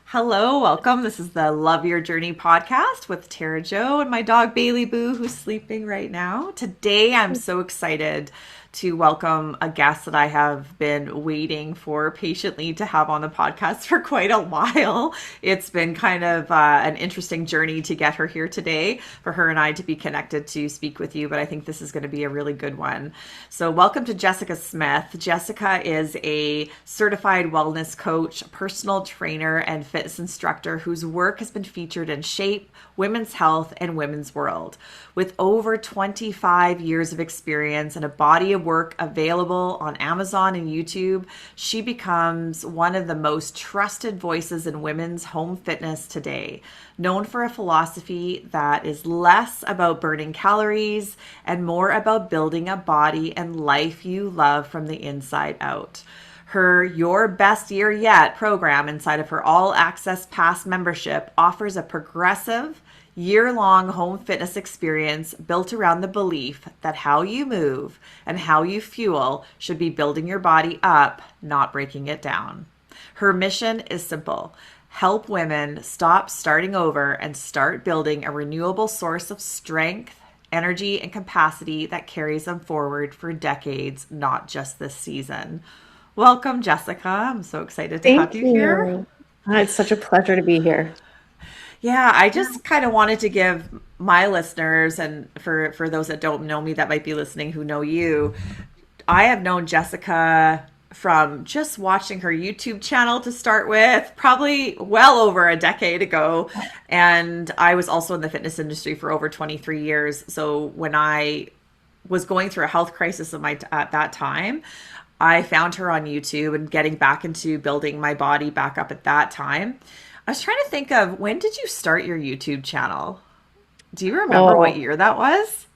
Hello, welcome. This is the Love Your Journey podcast with Tara Joe and my dog Bailey Boo, who's sleeping right now. Today, I'm so excited to welcome a guest that I have been waiting for patiently to have on the podcast for quite a while. It's been kind of an interesting journey to get her here today, for her and I to be connected to speak with you, but I think this is going to be a really good one. So, welcome to Jessica Smith. Jessica is a certified wellness coach, personal trainer, and fitness instructor whose work has been featured in Shape, Women's Health, and Women's World. With over 25 years of experience and a body of work available on Amazon and YouTube, she becomes one of the most trusted voices in women's home fitness today, known for a philosophy that is less about burning calories and more about building a body and life you love from the inside out. Her Your Best Year Yet program inside of her All Access Pass membership offers a progressive, year-long home fitness experience built around the belief that how you move and how you fuel should be building your body up, not breaking it down. Her mission is simple: help women stop starting over and start building a renewable source of strength, energy, and capacity that carries them forward for decades, not just this season. Welcome, Jessica. I'm so excited to have Thank you here. you. It's such a pleasure to be here. Yeah, I just kind of wanted to give my listeners, and for those that don't know me that might be listening who know you, I have known Jessica from just watching her YouTube channel to start with, probably well over a decade ago. And I was also in the fitness industry for over 23 years. So when I was going through a health crisis at that time, I found her on YouTube and getting back into building my body back up at that time. I was trying to think of, when did you start your YouTube channel? Do you remember what Oh, year that was?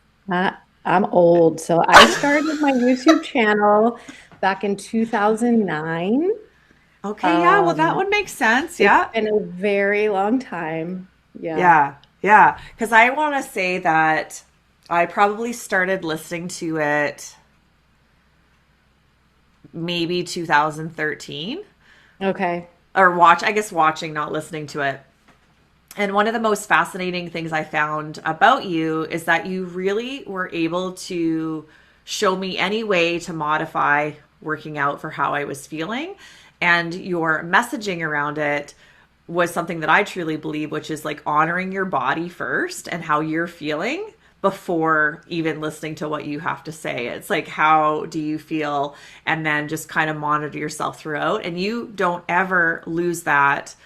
I'm old. So I started my YouTube channel back in 2009. Okay, yeah, well, that Um, would make sense. it's Yeah. been a very long time. Yeah. Yeah. Yeah. Because I want to say that I probably started listening to it maybe 2013, Okay. or watch, I guess watching, not listening to it. And one of the most fascinating things I found about you is that you really were able to show me any way to modify working out for how I was feeling. And your messaging around it was something that I truly believe, which is like honoring your body first and how you're feeling before even listening to what you have to say. It's like, how do you feel? And then just kind of monitor yourself throughout. And you don't ever lose that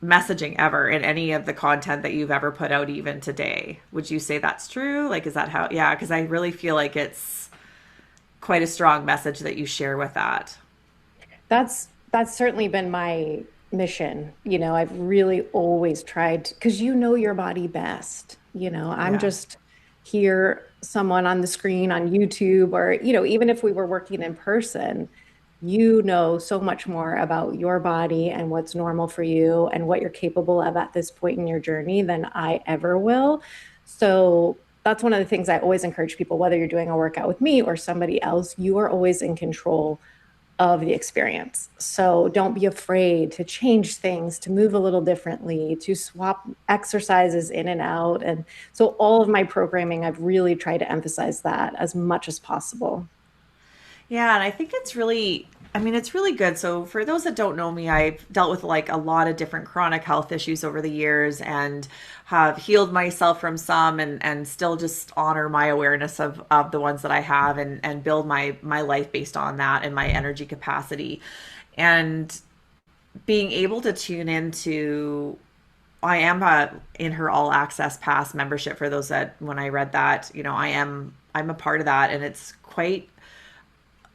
messaging ever in any of the content that you've ever put out, even today. Would you say that's true? Like, is that how? Yeah, because I really feel like it's quite a strong message that you share with that. That's certainly been my mission. I've really always tried because you know your body best. I'm Yeah. just here, someone on the screen on YouTube, or, even if we were working in person, you know so much more about your body and what's normal for you and what you're capable of at this point in your journey than I ever will. So that's one of the things I always encourage people, whether you're doing a workout with me or somebody else, you are always in control of the experience. So don't be afraid to change things, to move a little differently, to swap exercises in and out. And so all of my programming, I've really tried to emphasize that as much as possible. Yeah, and I think I mean, it's really good. So, for those that don't know me, I've dealt with like a lot of different chronic health issues over the years and have healed myself from some, and still just honor my awareness of the ones that I have, and build my life based on that and my energy capacity. And being able to tune into, I am in her All Access Pass membership. For those that, when I read that, I'm a part of that, and it's quite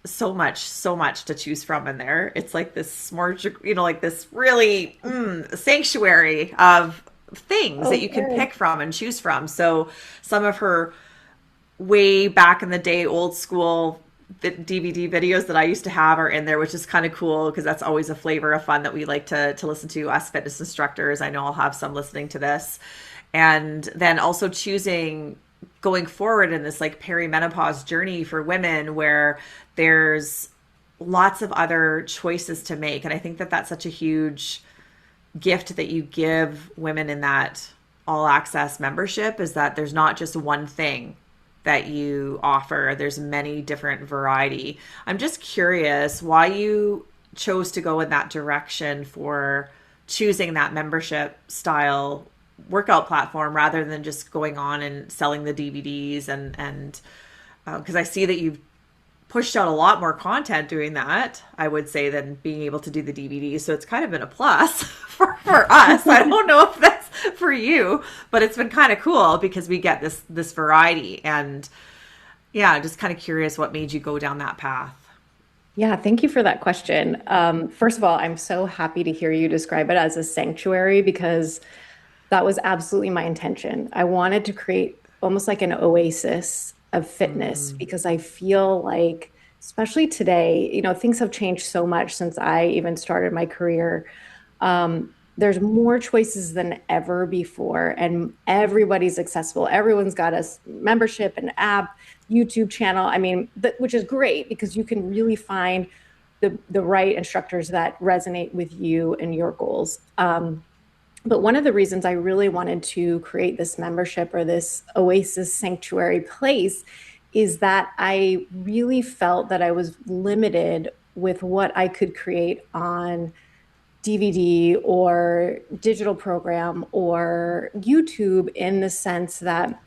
so much to choose from in there. It's like this smorg, like this really sanctuary of things that Oh, you can good. pick from and choose from. So some of her way back in the day old school DVD videos that I used to have are in there, which is kind of cool because that's always a flavor of fun that we like to listen to, us fitness instructors. I know I'll have some listening to this. And then also choosing, going forward in this like perimenopause journey for women, where there's lots of other choices to make. And I think that that's such a huge gift that you give women in that all access membership, is that there's not just one thing that you offer. There's many different variety. I'm just curious why you chose to go in that direction for choosing that membership style workout platform rather than just going on and selling the DVDs and because I see that you've pushed out a lot more content doing that, I would say, than being able to do the DVDs. So it's kind of been a plus for us. I don't know if that's for you, but it's been kind of cool because we get this variety. And yeah, just kind of curious what made you go down that path. Yeah, thank you for that question. First of all, I'm so happy to hear you describe it as a sanctuary because that was absolutely my intention. I wanted to create almost like an oasis of fitness Mm, because I feel like, especially today, things have changed so much since I even started my career. There's more choices than ever before, and everybody's accessible. Everyone's got a membership, an app, YouTube channel. I mean, which is great because you can really find the right instructors that resonate with you and your goals. But one of the reasons I really wanted to create this membership or this oasis sanctuary place is that I really felt that I was limited with what I could create on DVD or digital program or YouTube, in the sense that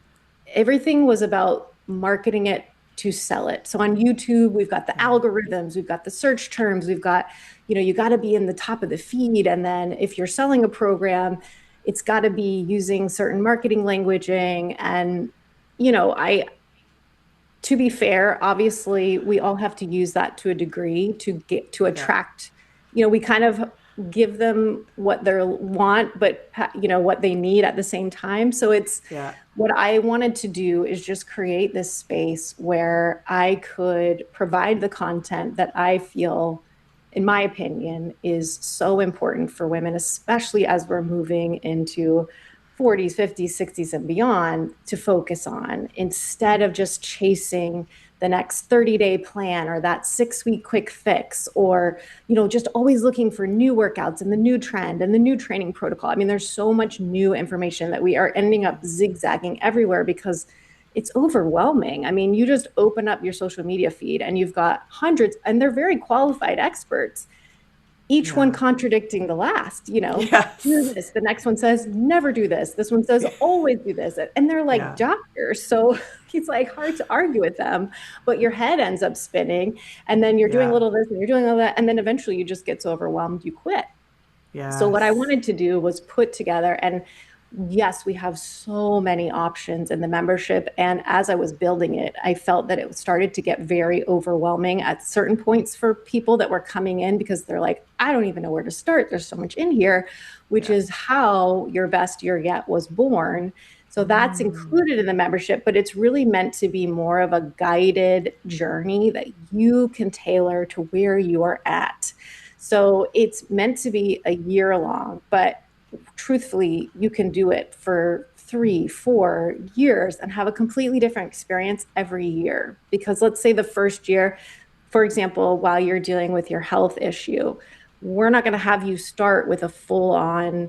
everything was about marketing it to sell it. So on YouTube, we've got the mm, algorithms, we've got the search terms, we've got, you got to be in the top of the feed. And then if you're selling a program, it's got to be using certain marketing languaging. And, I, to be fair, obviously we all have to use that to a degree to get to yeah, attract, we kind of give them what they want, but what they need at the same time. So it's yeah. what I wanted to do is just create this space where I could provide the content that I feel, in my opinion, is so important for women, especially as we're moving into 40s, 50s, 60s, and beyond, to focus on, instead of just chasing the next 30-day plan or that 6-week quick fix, or just always looking for new workouts and the new trend and the new training protocol. I mean, there's so much new information that we are ending up zigzagging everywhere because it's overwhelming. I mean, you just open up your social media feed and you've got hundreds, and they're very qualified experts, each one Yeah. contradicting the last. Do Yes. this, the next one says never do this one says always do this, and they're like Yeah. doctors, so it's like hard to argue with them, but your head ends up spinning, and then you're doing a Yeah. little this and you're doing all that, and then eventually you just get so overwhelmed you quit. So what I Yes. wanted to do was put together, and yes, we have so many options in the membership. And as I was building it, I felt that it started to get very overwhelming at certain points for people that were coming in because they're like, I don't even know where to start. There's so much in here, which Yeah. is how Your Best Year Yet was born. So that's Mm, included in the membership, but it's really meant to be more of a guided journey that you can tailor to where you are at. So it's meant to be a year long, but truthfully, you can do it for 3, 4 years and have a completely different experience every year. Because let's say the first year, for example, while you're dealing with your health issue, we're not going to have you start with a full on,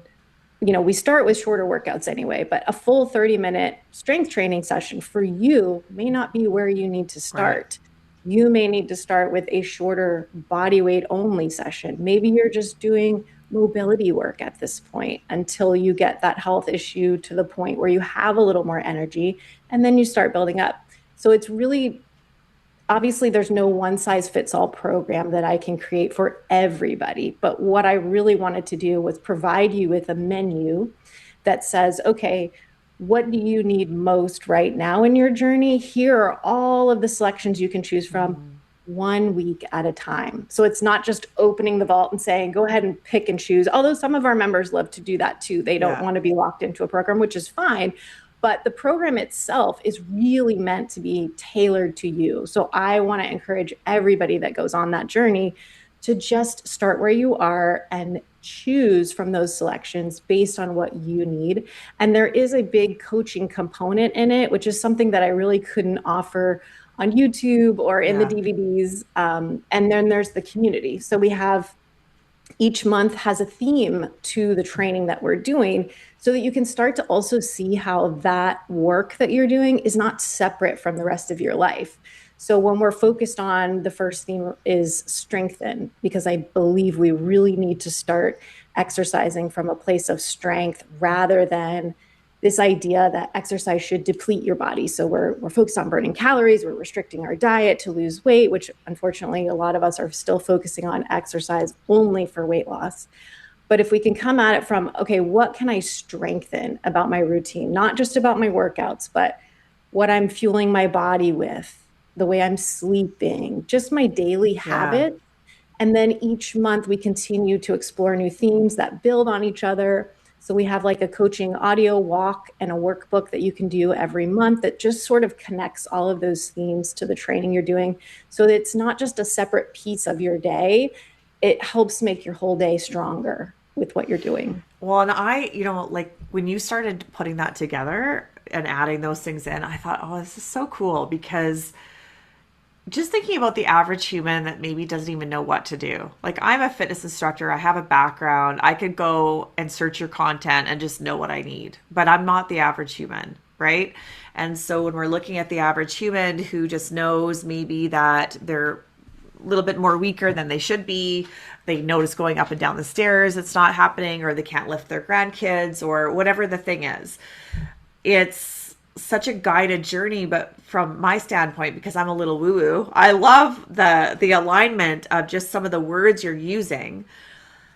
we start with shorter workouts anyway, but a full 30-minute strength training session for you may not be where you need to right. start. You may need to start with a shorter body weight only session. Maybe you're just doing mobility work at this point until you get that health issue to the point where you have a little more energy, and then you start building up. So it's really, obviously there's no one size fits all program that I can create for everybody. But what I really wanted to do was provide you with a menu that says, okay, what do you need most right now in your journey? Here are all of the selections you can choose from, Mm, 1 week at a time. So it's not just opening the vault and saying, go ahead and pick and choose. Although some of our members love to do that too. They don't yeah. want to be locked into a program, which is fine. But the program itself is really meant to be tailored to you. So I want to encourage everybody that goes on that journey to just start where you are and choose from those selections based on what you need. And there is a big coaching component in it, which is something that I really couldn't offer on YouTube or in the Yeah. DVDs. And then there's the community. So we have each month has a theme to the training that we're doing so that you can start to also see how that work that you're doing is not separate from the rest of your life. So when we're focused on the first theme is strengthen, because I believe we really need to start exercising from a place of strength rather than this idea that exercise should deplete your body. So we're focused on burning calories, we're restricting our diet to lose weight, which unfortunately a lot of us are still focusing on exercise only for weight loss. But if we can come at it from, okay, what can I strengthen about my routine? Not just about my workouts, but what I'm fueling my body with, the way I'm sleeping, just my daily Yeah. habits. And then each month we continue to explore new themes that build on each other. So we have like a coaching audio walk and a workbook that you can do every month that just sort of connects all of those themes to the training you're doing. So it's not just a separate piece of your day, it helps make your whole day stronger with what you're doing. Well, and like when you started putting that together and adding those things in, I thought, oh, this is so cool because just thinking about the average human that maybe doesn't even know what to do. Like, I'm a fitness instructor, I have a background, I could go and search your content and just know what I need, but I'm not the average human, right? And so when we're looking at the average human who just knows maybe that they're a little bit more weaker than they should be, they notice going up and down the stairs, it's not happening, or they can't lift their grandkids, or whatever the thing is, it's such a guided journey. But from my standpoint, because I'm a little woo woo, I love the alignment of just some of the words you're using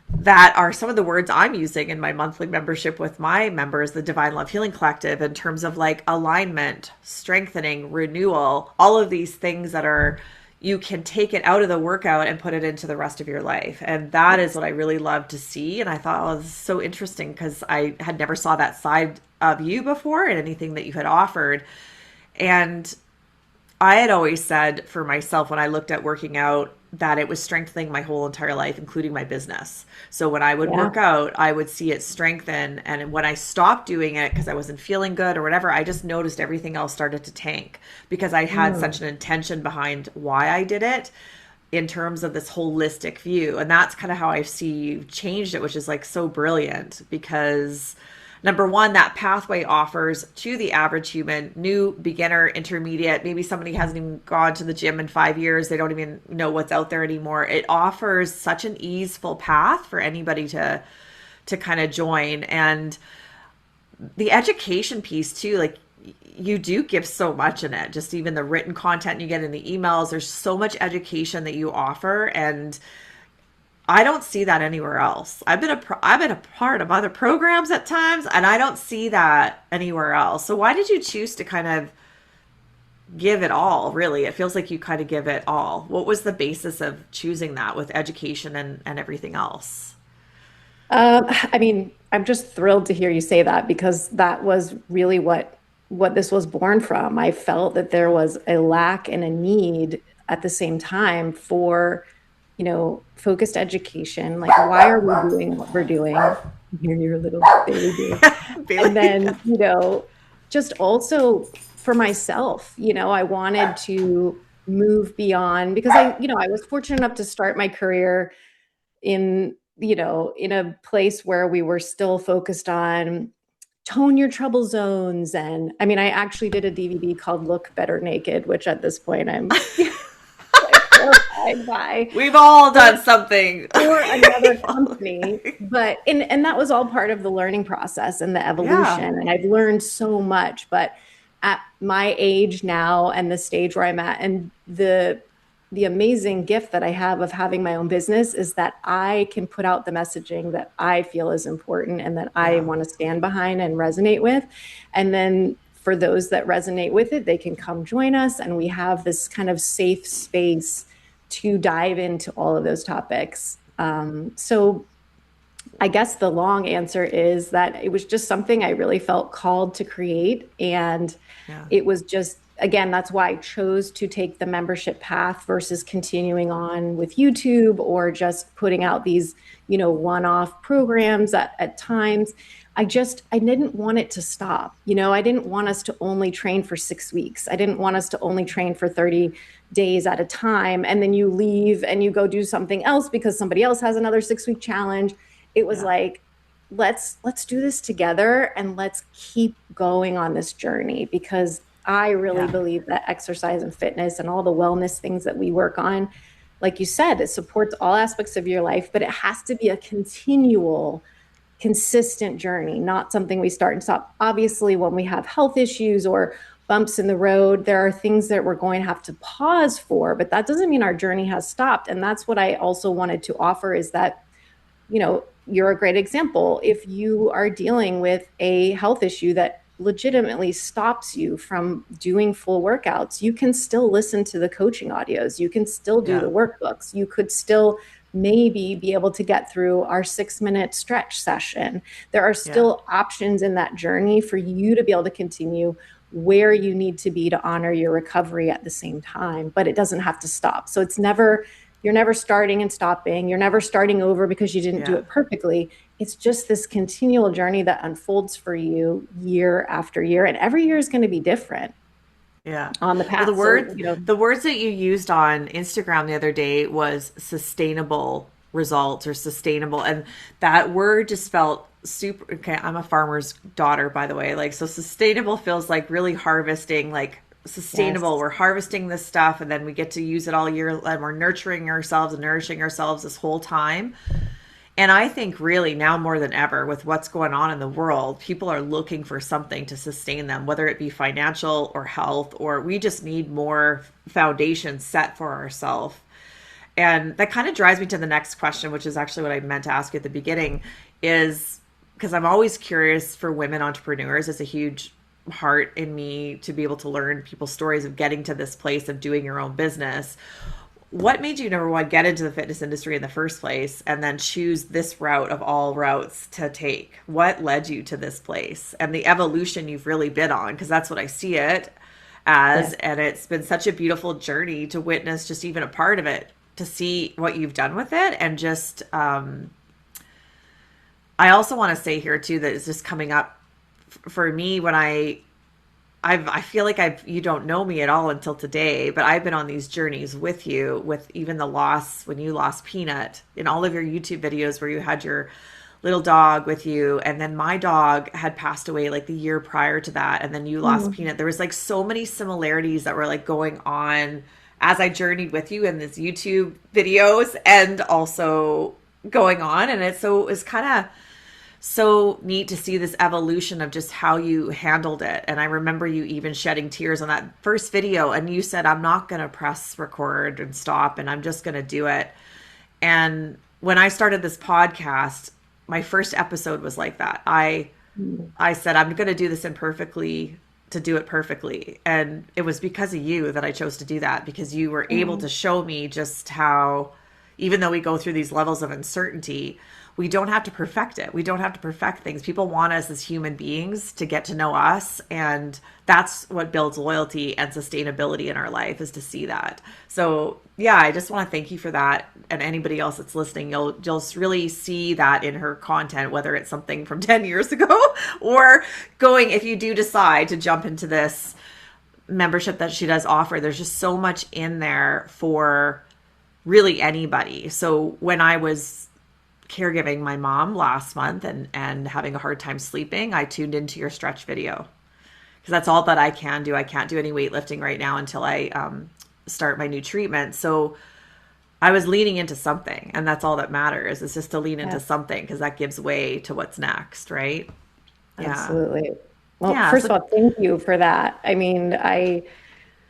that are some of the words I'm using in my monthly membership with my members, the Divine Love Healing Collective, in terms of like alignment, strengthening, renewal, all of these things that are, you can take it out of the workout and put it into the rest of your life. And that is Yes. what I really love to see. And I thought, oh, this is so interesting because I had never saw that side of you before and anything that you had offered. And I had always said for myself when I looked at working out that it was strengthening my whole entire life, including my business. So when I would Yeah. work out, I would see it strengthen. And when I stopped doing it because I wasn't feeling good or whatever, I just noticed everything else started to tank because I had such Mm. an intention behind why I did it in terms of this holistic view. And that's kind of how I see you changed it, which is like so brilliant because number one, that pathway offers to the average human, new, beginner, intermediate, maybe somebody hasn't even gone to the gym in 5 years, they don't even know what's out there anymore. It offers such an easeful path for anybody to kind of join. And the education piece too, like you do give so much in it, just even the written content you get in the emails, there's so much education that you offer. And I don't see that anywhere else. I've been a part of other programs at times, and I don't see that anywhere else. So why did you choose to kind of give it all? Really, it feels like you kind of give it all. What was the basis of choosing that with education and everything else? I mean, I'm just thrilled to hear you say that because that was really what this was born from. I felt that there was a lack and a need at the same time for, focused education. Like, why are we doing what we're doing? Hear your little baby. And Bailey. then, just also for myself, I wanted to move beyond because I was fortunate enough to start my career in a place where we were still focused on tone your trouble zones. And I mean, I actually did a DVD called Look Better Naked, which at this point I'm like horrified by We've all for, done something. for another company. But and that was all part of the learning process and the evolution. Yeah. And I've learned so much. But at my age now and the stage where I'm at, and the amazing gift that I have of having my own business is that I can put out the messaging that I feel is important and that I Yeah. want to stand behind and resonate with. And then for those that resonate with it, they can come join us. And we have this kind of safe space to dive into all of those topics. So I guess the long answer is that it was just something I really felt called to create. And Yeah. it was just again, that's why I chose to take the membership path versus continuing on with YouTube or just putting out these, one-off programs at times. I didn't want it to stop. I didn't want us to only train for 6 weeks. I didn't want us to only train for 30 days at a time. And then you leave and you go do something else because somebody else has another 6-week challenge. It was Yeah. like, let's do this together and let's keep going on this journey, because I really Yeah. believe that exercise and fitness and all the wellness things that we work on, like you said, it supports all aspects of your life, but it has to be a continual, consistent journey, not something we start and stop. Obviously, when we have health issues or bumps in the road, there are things that we're going to have to pause for, but that doesn't mean our journey has stopped. And that's what I also wanted to offer, is that you're a great example. If you are dealing with a health issue that legitimately stops you from doing full workouts, you can still listen to the coaching audios. You can still do Yeah. the workbooks. You could still maybe be able to get through our 6-minute stretch session. There are Yeah. still options in that journey for you to be able to continue where you need to be to honor your recovery at the same time, but it doesn't have to stop. So you're never starting and stopping. You're never starting over because you didn't do Yeah. it perfectly. It's just this continual journey that unfolds for you year after year. And every year is going to be different Yeah. on the Well, path. So, the words that you used on Instagram the other day was sustainable results or sustainable, and that word just felt super. Okay, I'm a farmer's daughter, by the way. Like, so sustainable feels like really harvesting, like sustainable. yes, We're harvesting this stuff, and then we get to use it all year, and we're nurturing ourselves and nourishing ourselves this whole time. And I think really now more than ever, with what's going on in the world, people are looking for something to sustain them, whether it be financial or health, or we just need more foundation set for ourselves. And that kind of drives me to the next question, which is actually what I meant to ask you at the beginning, is because I'm always curious for women entrepreneurs. It's a huge heart in me to be able to learn people's stories of getting to this place of doing your own business. What made you, number one, get into the fitness industry in the first place and then choose this route of all routes to take? What led you to this place and the evolution you've really been on? Because that's what I see it as. yes. And it's been such a beautiful journey to witness just even a part of it, to see what you've done with it. And just, I also want to say here too that it's just coming up for me when I feel like you don't know me at all until today, but I've been on these journeys with you, with even the loss when you lost Peanut in all of your YouTube videos where you had your little dog with you, and then my dog had passed away like the year prior to that, and then you lost Mm, Peanut. There was like so many similarities that were like going on as I journeyed with you in these YouTube videos and also going on, and it's kind of so neat to see this evolution of just how you handled it. And I remember you even shedding tears on that first video, and you said, I'm not going to press record and stop, and I'm just going to do it. And when I started this podcast, my first episode was like that. mm, I said, I'm going to do this imperfectly to do it perfectly. And it was because of you that I chose to do that, because you were able mm. to show me just how, even though we go through these levels of uncertainty, we don't have to perfect it. We don't have to perfect things. People want us as human beings to get to know us. And that's what builds loyalty and sustainability in our life, is to see that. So yeah, I just want to thank you for that. And anybody else that's listening, you'll really see that in her content, whether it's something from 10 years ago or going, if you do decide to jump into this membership that she does offer, there's just so much in there for really anybody. So when I was caregiving my mom last month and having a hard time sleeping, I tuned into your stretch video because that's all that I can do. I can't do any weightlifting right now until I start my new treatment. So I was leaning into something, and that's all that matters, is just to lean into Yeah, something, because that gives way to what's next, right? Yeah. absolutely. Well, Yeah. first So of all, thank you for that. I mean, I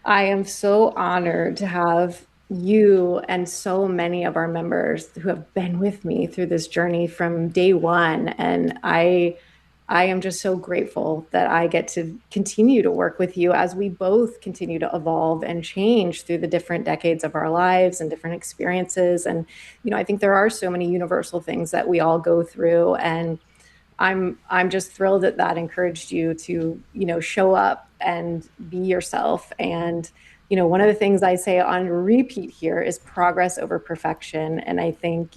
am so honored to have you and so many of our members who have been with me through this journey from day one. And I am just so grateful that I get to continue to work with you as we both continue to evolve and change through the different decades of our lives and different experiences. And, I think there are so many universal things that we all go through. And I'm just thrilled that that encouraged you to, show up and be yourself. And, one of the things I say on repeat here is progress over perfection. And I think,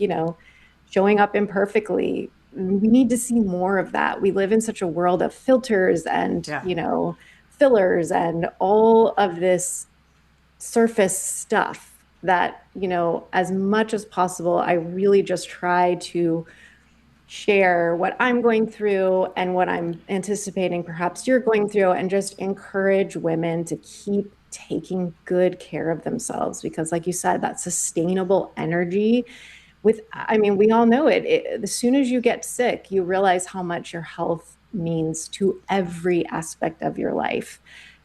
showing up imperfectly, we need to see more of that. We live in such a world of filters and, Yeah. fillers and all of this surface stuff that, as much as possible, I really just try to share what I'm going through and what I'm anticipating perhaps you're going through, and just encourage women to keep taking good care of themselves. Because, like you said, that sustainable energy I mean, we all know as soon as you get sick, you realize how much your health means to every aspect of your life.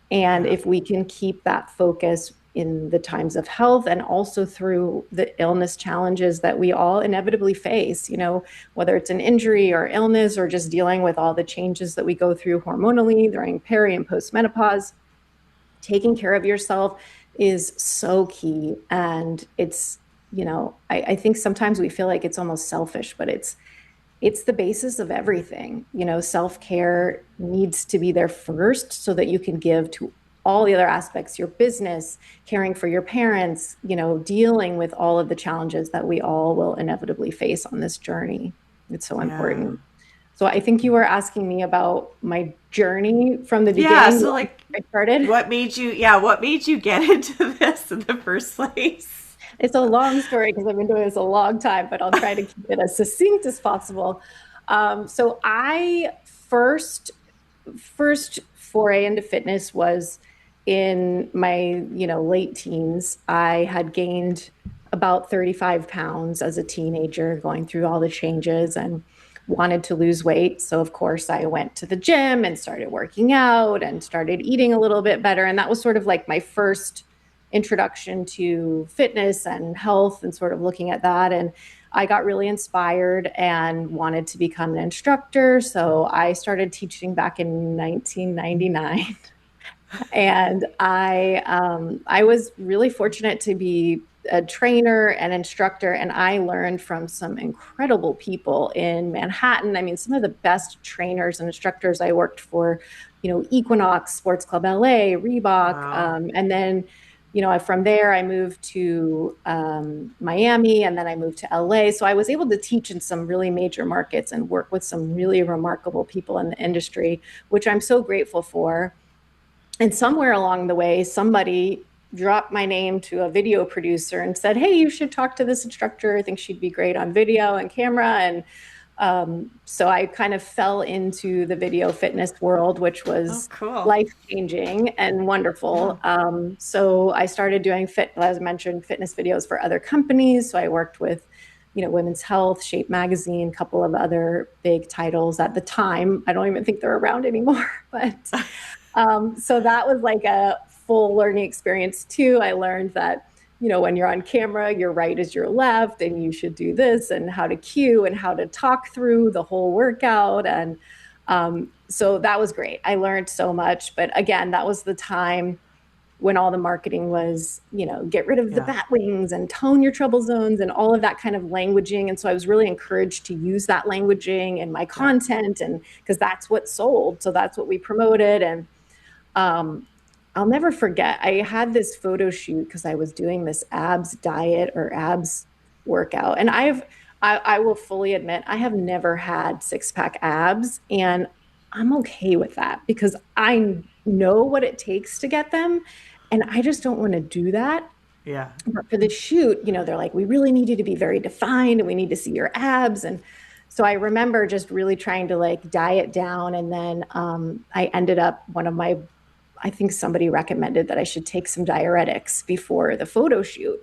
And Yeah. if we can keep that focus in the times of health and also through the illness challenges that we all inevitably face, whether it's an injury or illness or just dealing with all the changes that we go through hormonally during peri and postmenopause, taking care of yourself is so key. And I think sometimes we feel like it's almost selfish, but it's the basis of everything. Self-care needs to be there first so that you can give to all the other aspects, your business, caring for your parents, dealing with all of the challenges that we all will inevitably face on this journey. It's so Yeah. important. So I think you were asking me about my journey from the Yeah. beginning So when like, I started. what made you get into this in the first place? It's a long story because I've been doing this a long time, but I'll try to keep it as succinct as possible. So I first foray into fitness was in my, late teens. I had gained about 35 pounds as a teenager, going through all the changes and wanted to lose weight. So of course I went to the gym and started working out and started eating a little bit better. And that was sort of like my first introduction to fitness and health and sort of looking at that. And I got really inspired and wanted to become an instructor. So I started teaching back in 1999. And I was really fortunate to be a trainer and instructor, and I learned from some incredible people in Manhattan. I mean, some of the best trainers and instructors I worked for, Equinox, Sports Club LA, Reebok, Wow. and then, from there I moved to Miami, and then I moved to LA. So I was able to teach in some really major markets and work with some really remarkable people in the industry, which I'm so grateful for. And somewhere along the way, somebody dropped my name to a video producer and said, "Hey, you should talk to this instructor. I think she'd be great on video and camera." And so I kind of fell into the video fitness world, which Oh, was cool. life changing and Yeah. wonderful. So I started doing as I mentioned, fitness videos for other companies. So I worked with, Women's Health, Shape Magazine, a couple of other big titles at the time. I don't even think they're around anymore, but so that was like a full learning experience too. I learned that, when you're on camera, your right is your left, and you should do this, and how to cue and how to talk through the whole workout. And so that was great. I learned so much. But again, that was the time when all the marketing was, get rid of the Yeah. bat wings and tone your trouble zones and all of that kind of languaging. And so I was really encouraged to use that languaging in my Yeah. content, and because that's what sold. So that's what we promoted. And um, I'll never forget, I had this photo shoot because I was doing this abs diet or abs workout. And I will fully admit, I have never had six pack abs. And I'm okay with that because I know what it takes to get them. And I just don't want to do that. Yeah. But for the shoot, they're like, we really need you to be very defined and we need to see your abs. And so I remember just really trying to like diet down. And then I ended up I think somebody recommended that I should take some diuretics before the photo shoot.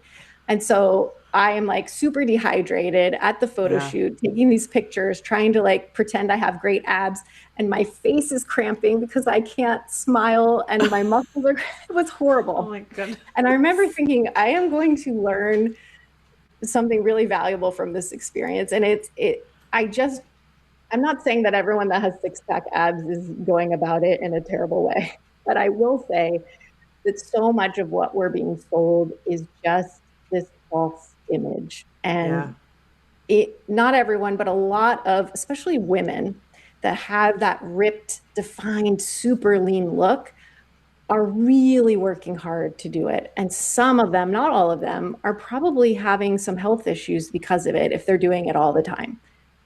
And so I am like super dehydrated at the photo Yeah. shoot, taking these pictures, trying to like pretend I have great abs, and my face is cramping because I can't smile and my muscles are, it was Oh horrible. my goodness. And I remember thinking, I am going to learn something really valuable from this experience. And I'm not saying that everyone that has six pack abs is going about it in a terrible way, but I will say that so much of what we're being sold is just this false image. Yeah. And not everyone, but a lot of, especially women, that have that ripped, defined, super lean look are really working hard to do it. And some of them, not all of them, are probably having some health issues because of it if they're doing it all the time.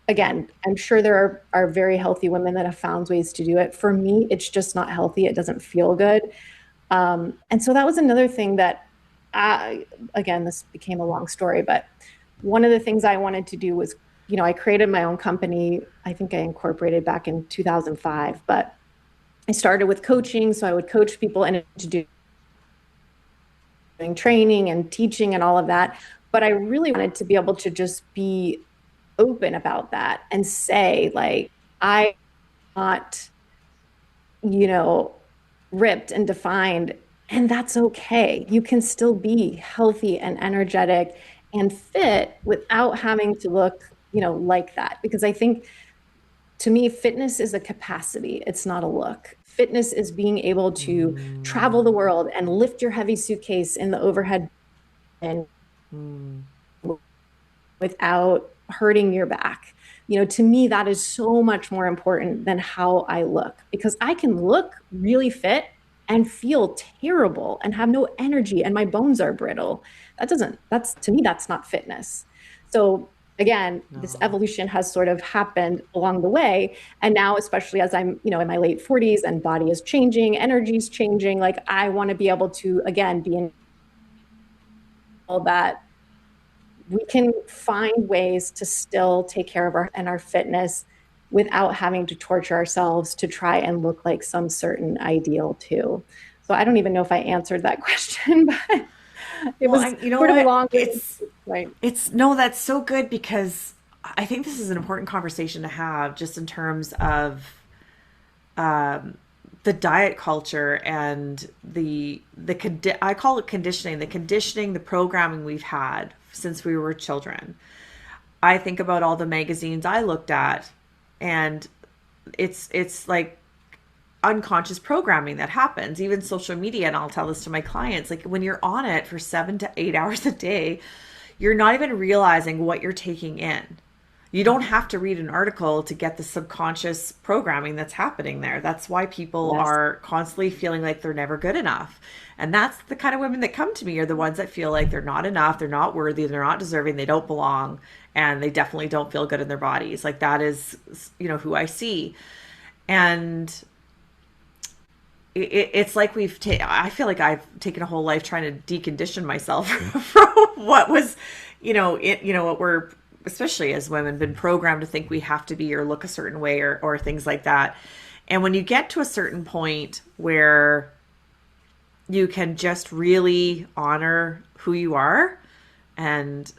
Again, I'm sure there are very healthy women that have found ways to do it. For me, it's just not healthy. It doesn't feel good. And so that was another thing that again, this became a long story, but one of the things I wanted to do was, I created my own company. I think I incorporated back in 2005, but I started with coaching. So I would coach people into doing training and teaching and all of that. But I really wanted to be able to just be open about that and say, like, I not, you know, ripped and defined, and that's okay. You can still be healthy and energetic and fit without having to look, like that. Because I think to me, fitness is a capacity, it's not a look. Fitness is being able to travel the Mm, world and lift your heavy suitcase in the overhead and mm, without hurting your back. To me, that is so much more important than how I look because I can look really fit and feel terrible and have no energy and my bones are brittle. That's to me, that's not fitness. So, again, this no. evolution has sort of happened along the way. And now, especially as I'm, in my late 40s and body is changing, energy is changing, like I want to be able to, again, be in all that we can find ways to still take care of our fitness without having to torture ourselves to try and look like some certain ideal too. So I don't even know if I answered that question, but it Well, was and you know sort of what? long, right? It's no, that's so good because I think this is an important conversation to have just in terms of the diet culture and I call it conditioning, the programming we've had since we were children. I think about all the magazines I looked at, and it's like unconscious programming that happens, even social media. And I'll tell this to my clients, like when you're on it for 7 to 8 hours a day, you're not even realizing what you're taking in. You don't have to read an article to get the subconscious programming that's happening there. That's why people Yes. are constantly feeling like they're never good enough. And that's the kind of women that come to me are the ones that feel like they're not enough, they're not worthy, they're not deserving, they don't belong, and they definitely don't feel good in their bodies. Like that is, who I see. And it's like I feel like I've taken a whole life trying to decondition myself from what was, what we're, especially as women, been programmed to think we have to be or look a certain way or things like that. And when you get to a certain point where you can just really honor who you are and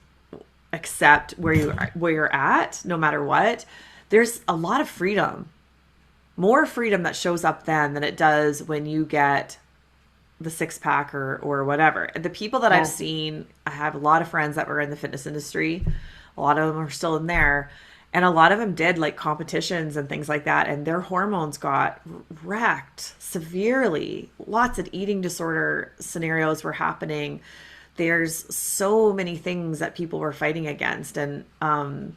accept where you're at, no matter what, there's a lot of freedom, more freedom that shows up then than it does when you get the six pack or whatever. The people that I've Yes. seen, I have a lot of friends that were in the fitness industry. A lot of them are still in there. And a lot of them did like competitions and things like that. And their hormones got wrecked severely. Lots of eating disorder scenarios were happening. There's so many things that people were fighting against. And, I'm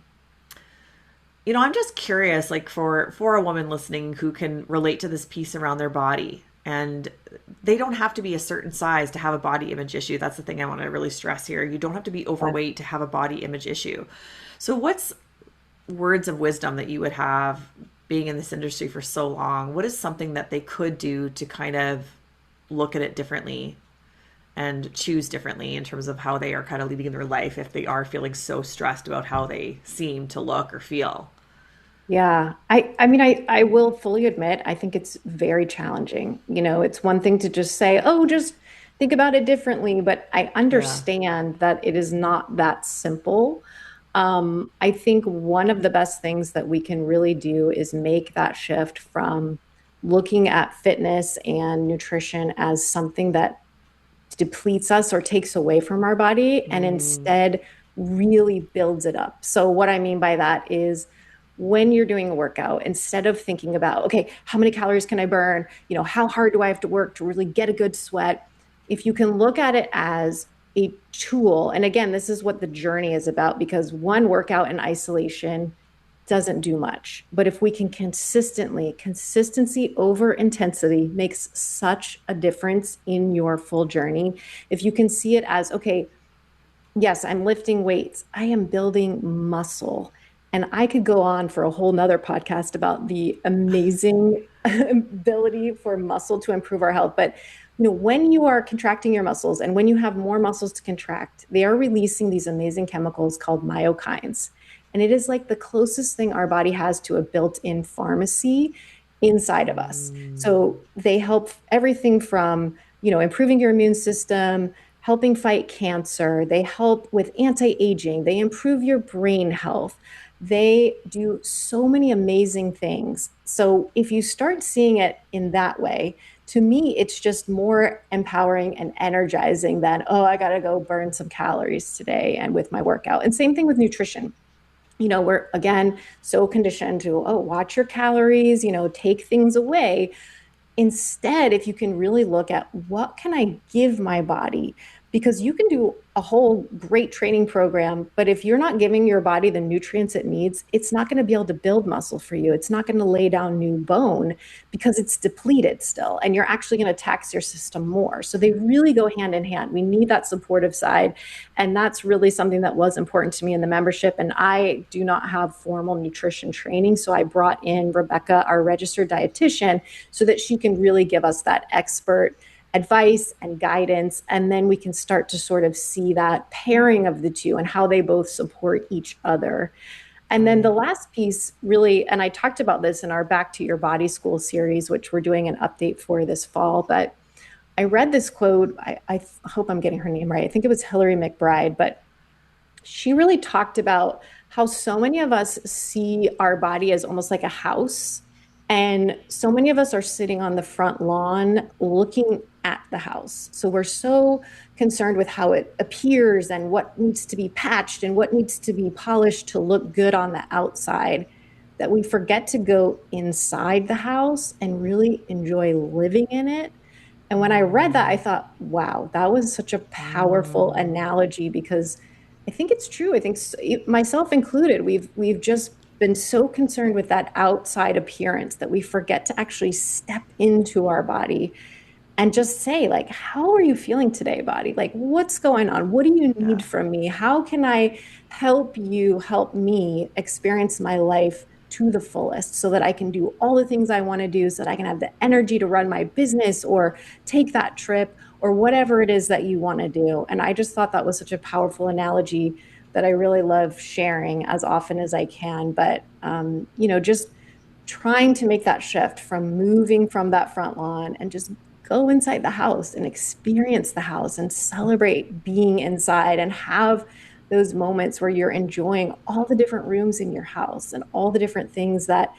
just curious, like for a woman listening who can relate to this piece around their body, and they don't have to be a certain size to have a body image issue. That's the thing I want to really stress here. You don't have to be Yes. overweight to have a body image issue. So, what's words of wisdom that you would have being in this industry for so long? What is something that they could do to kind of look at it differently and choose differently in terms of how they are kind of leading their life if they are feeling so stressed about how they seem to look or feel? Yeah. I mean, I will fully admit, I think it's very challenging. It's one thing to just say, oh, just think about it differently, but I Yeah. understand that it is not that simple. I think one of the best things that we can really do is make that shift from looking at fitness and nutrition as something that depletes us or takes away from our body and Mm, instead really builds it up. So, what I mean by that is when you're doing a workout, instead of thinking about, okay, how many calories can I burn? How hard do I have to work to really get a good sweat? If you can look at it as a tool, and again, this is what the journey is about because one workout in isolation doesn't do much. But if we can consistency over intensity makes such a difference in your full journey. If you can see it as, okay, yes, I'm lifting weights, I am building muscle. And I could go on for a whole nother podcast about the amazing ability for muscle to improve our health. But when you are contracting your muscles and when you have more muscles to contract, they are releasing these amazing chemicals called myokines. And it is like the closest thing our body has to a built-in pharmacy inside of us. Mm. So they help everything from, improving your immune system, helping fight cancer. They help with anti-aging. They improve your brain health. They do so many amazing things. So if you start seeing it in that way, to me, it's just more empowering and energizing than, oh, I got to go burn some calories today and with my workout. And same thing with nutrition. We're again so conditioned to, oh, watch your calories, take things away. Instead, if you can really look at what can I give my body, because you can do a whole great training program, but if you're not giving your body the nutrients it needs, it's not going to be able to build muscle for you. It's not going to lay down new bone because it's depleted still, and you're actually going to tax your system more. So they really go hand in hand. We need that supportive side, and that's really something that was important to me in the membership. And I do not have formal nutrition training, so I brought in Rebecca, our registered dietitian, so that she can really give us that expert advice and guidance. And then we can start to sort of see that pairing of the two and how they both support each other. And then the Right. last piece, really, and I talked about this in our Back to Your Body School series, which we're doing an update for this fall, but I read this quote. I hope I'm getting her name right. I think it was Hillary McBride, but she really talked about how so many of us see our body as almost like a house. And so many of us are sitting on the front lawn looking at the house. So we're so concerned with how it appears and what needs to be patched and what needs to be polished to look good on the outside that we forget to go inside the house and really enjoy living in it. And when I read that, I thought, wow, that was such a powerful Mm. analogy because I think it's true. I think myself included, we've just been so concerned with that outside appearance that we forget to actually step into our body and just say, like, how are you feeling today, body? Like, what's going on? What do you need Yeah. from me? How can I help you help me experience my life to the fullest so that I can do all the things I want to do, so that I can have the energy to run my business or take that trip or whatever it is that you want to do? And I just thought that was such a powerful analogy that I really love sharing as often as I can. But, just trying to make that shift from moving from that front lawn and just go inside the house and experience the house and celebrate being inside and have those moments where you're enjoying all the different rooms in your house and all the different things that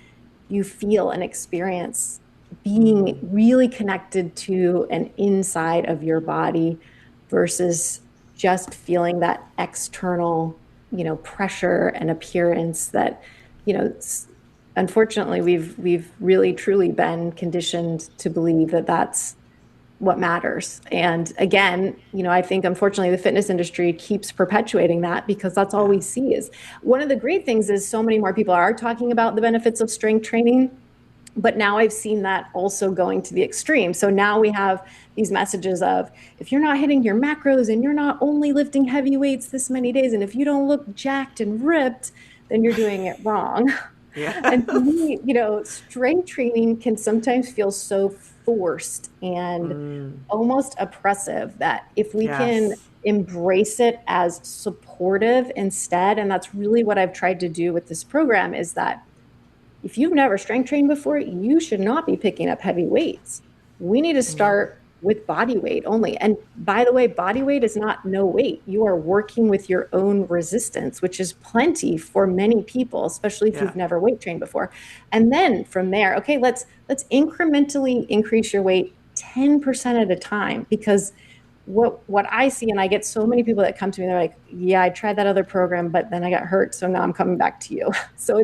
you feel and experience, being really connected to an inside of your body versus just feeling that external, pressure and appearance that, you know, unfortunately we've really truly been conditioned to believe that that's what matters. And again, I think unfortunately the fitness industry keeps perpetuating that because that's all Yeah. we see. Is one of the great things is so many more people are talking about the benefits of strength training, but now I've seen that also going to the extreme. So now we have these messages of, if you're not hitting your macros and you're not only lifting heavy weights this many days, and if you don't look jacked and ripped, then you're doing it wrong. Yeah. And to me, strength training can sometimes feel so forced and Mm. almost oppressive that if we can Yes. embrace it as supportive instead, and that's really what I've tried to do with this program, is that if you've never strength trained before, you should not be picking up heavy weights. We need to start with body weight only. And by the way, body weight is not no weight. You are working with your own resistance, which is plenty for many people, especially if Yeah. you've never weight trained before. And then from there, okay, let's incrementally increase your weight 10% at a time, because what I see, and I get so many people that come to me, they're like, yeah, I tried that other program, but then I got hurt, so now I'm coming back to you. So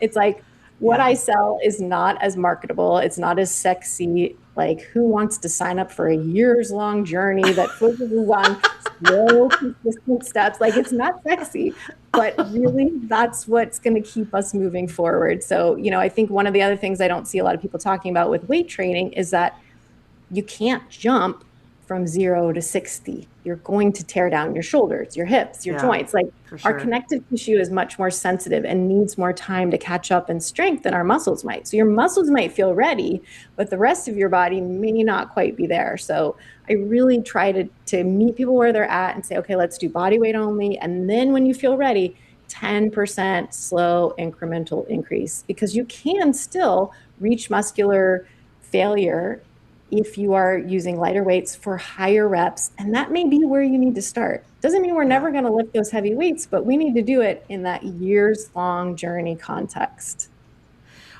it's like, what I Yeah. sell is not as marketable. It's not as sexy. Like, who wants to sign up for a years long journey that focuses on slow, consistent steps? Like, it's not sexy, but really, that's what's going to keep us moving forward. So, I think one of the other things I don't see a lot of people talking about with weight training is that you can't jump from 0 to 60. You're going to tear down your shoulders, your hips, your Yeah, joints. Like, for our sure. connective tissue is much more sensitive and needs more time to catch up in strength than our muscles might. So your muscles might feel ready, but the rest of your body may not quite be there. So I really try to meet people where they're at and say, okay, let's do body weight only. And then when you feel ready, 10% slow incremental increase, because you can still reach muscular failure if you are using lighter weights for higher reps. And that may be where you need to start. Doesn't mean we're Yeah. never going to lift those heavy weights, but we need to do it in that years long journey context.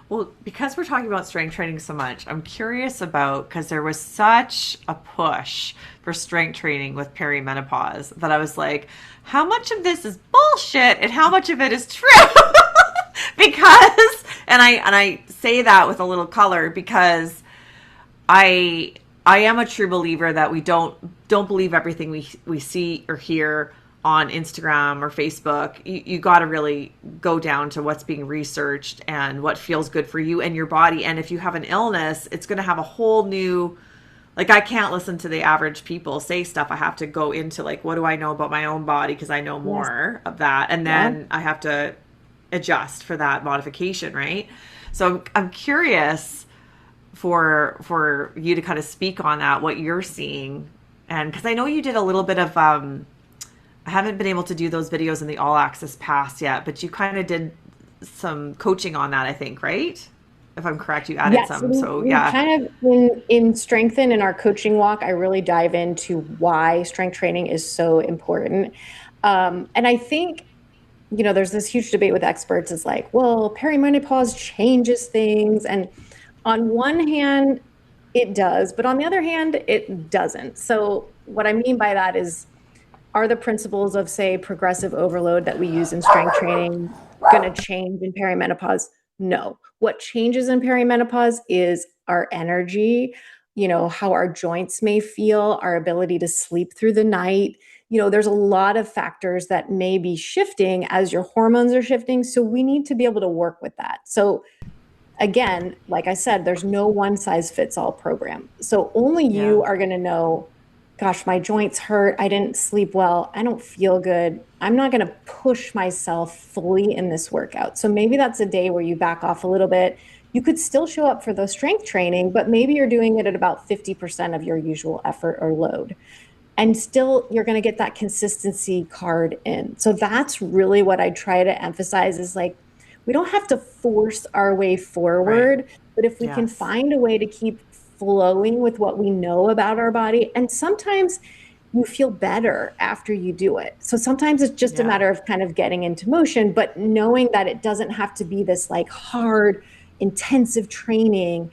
Well, because we're talking about strength training so much, I'm curious about because there was such a push for strength training with perimenopause that I was like, how much of this is bullshit and how much of it is true? Because and I say that with a little color because I I am a true believer that we don't believe everything we see or hear on Instagram or Facebook. You got to really go down to what's being researched and what feels good for you and your body. And if you have an illness, it's going to have a whole new, like, I can't listen to the average people say stuff. I have to go into, like, what do I know about my own body because I know Yes. more of that, and Yeah. then I have to adjust for that modification, right? So I'm curious for you to kind of speak on that, what you're seeing. And because I know you did a little bit of I haven't been able to do those videos in the all access pass yet, but you kind of did some coaching on that, I think, right? If I'm correct, you added Yes, some. So we yeah. kind of in strengthen in our coaching walk. I really dive into why strength training is so important, and I think there's this huge debate with experts. It's like, well, perimenopause changes things, and on one hand, it does, but on the other hand, it doesn't. So what I mean by that is, are the principles of, say, progressive overload that we use in strength training going to change in perimenopause? No. What changes in perimenopause is our energy, how our joints may feel, our ability to sleep through the night. There's a lot of factors that may be shifting as your hormones are shifting. So we need to be able to work with that. So again, like I said, there's no one size fits all program. So only Yeah. you are going to know, gosh, my joints hurt. I didn't sleep well. I don't feel good. I'm not going to push myself fully in this workout. So maybe that's a day where you back off a little bit. You could still show up for the strength training, but maybe you're doing it at about 50% of your usual effort or load. And still, you're going to get that consistency card in. So that's really what I try to emphasize is like, we don't have to force our way Right. forward, but if we can Yes. find a way to keep flowing with what we know about our body, and sometimes you feel better after you do it. So sometimes it's just a Yeah. matter of kind of getting into motion, but knowing that it doesn't have to be this like hard, intensive training,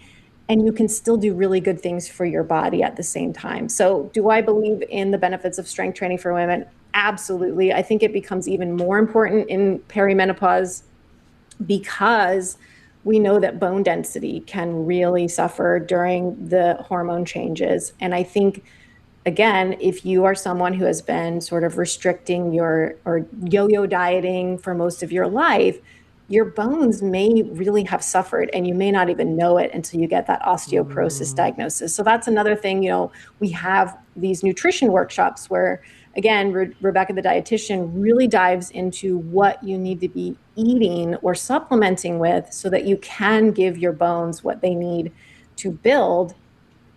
and you can still do really good things for your body at the same time. So, do I believe in the benefits of strength training for women? Absolutely. I think it becomes even more important in perimenopause because we know that bone density can really suffer during the hormone changes. And I think, again, if you are someone who has been sort of restricting your or yo yo dieting for most of your life, your bones may really have suffered and you may not even know it until you get that osteoporosis Mm, diagnosis. So that's another thing, we have these nutrition workshops where, again, Rebecca, the dietitian, really dives into what you need to be eating or supplementing with so that you can give your bones what they need to build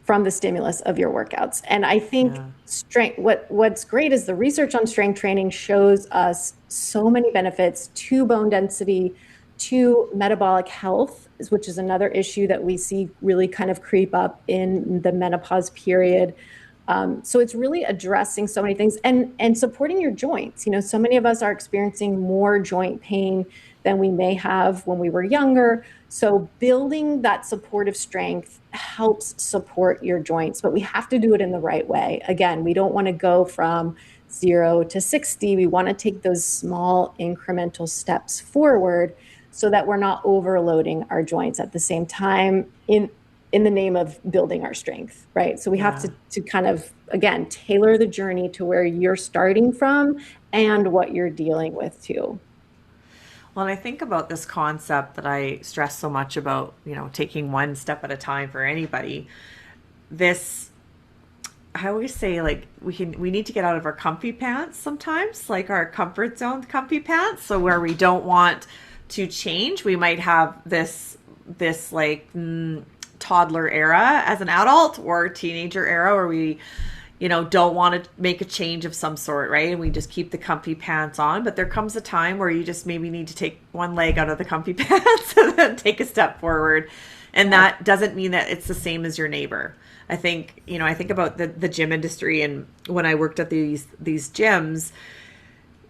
from the stimulus of your workouts. And I think yeah. what's great is the research on strength training shows us so many benefits to bone density, to metabolic health, which is another issue that we see really kind of creep up in the menopause period. So it's really addressing so many things and supporting your joints. So many of us are experiencing more joint pain than we may have when we were younger. So building that supportive strength helps support your joints, but we have to do it in the right way. Again, we don't want to go from 0 to 60. We want to take those small incremental steps forward so that we're not overloading our joints at the same time in the name of building our strength, right? So we have Yeah. to kind of, again, tailor the journey to where you're starting from and what you're dealing with too. Well, and I think about this concept that I stress so much about, taking one step at a time for anybody. This, I always say, like, we need to get out of our comfy pants sometimes, like our comfort zone comfy pants. So where we don't want to change, we might have this like toddler era as an adult or teenager era where we don't want to make a change of some sort, right? And we just keep the comfy pants on. But there comes a time where you just maybe need to take one leg out of the comfy pants and then take a step forward. And Yeah. that doesn't mean that it's the same as your neighbor. I think about the gym industry, and when I worked at these gyms,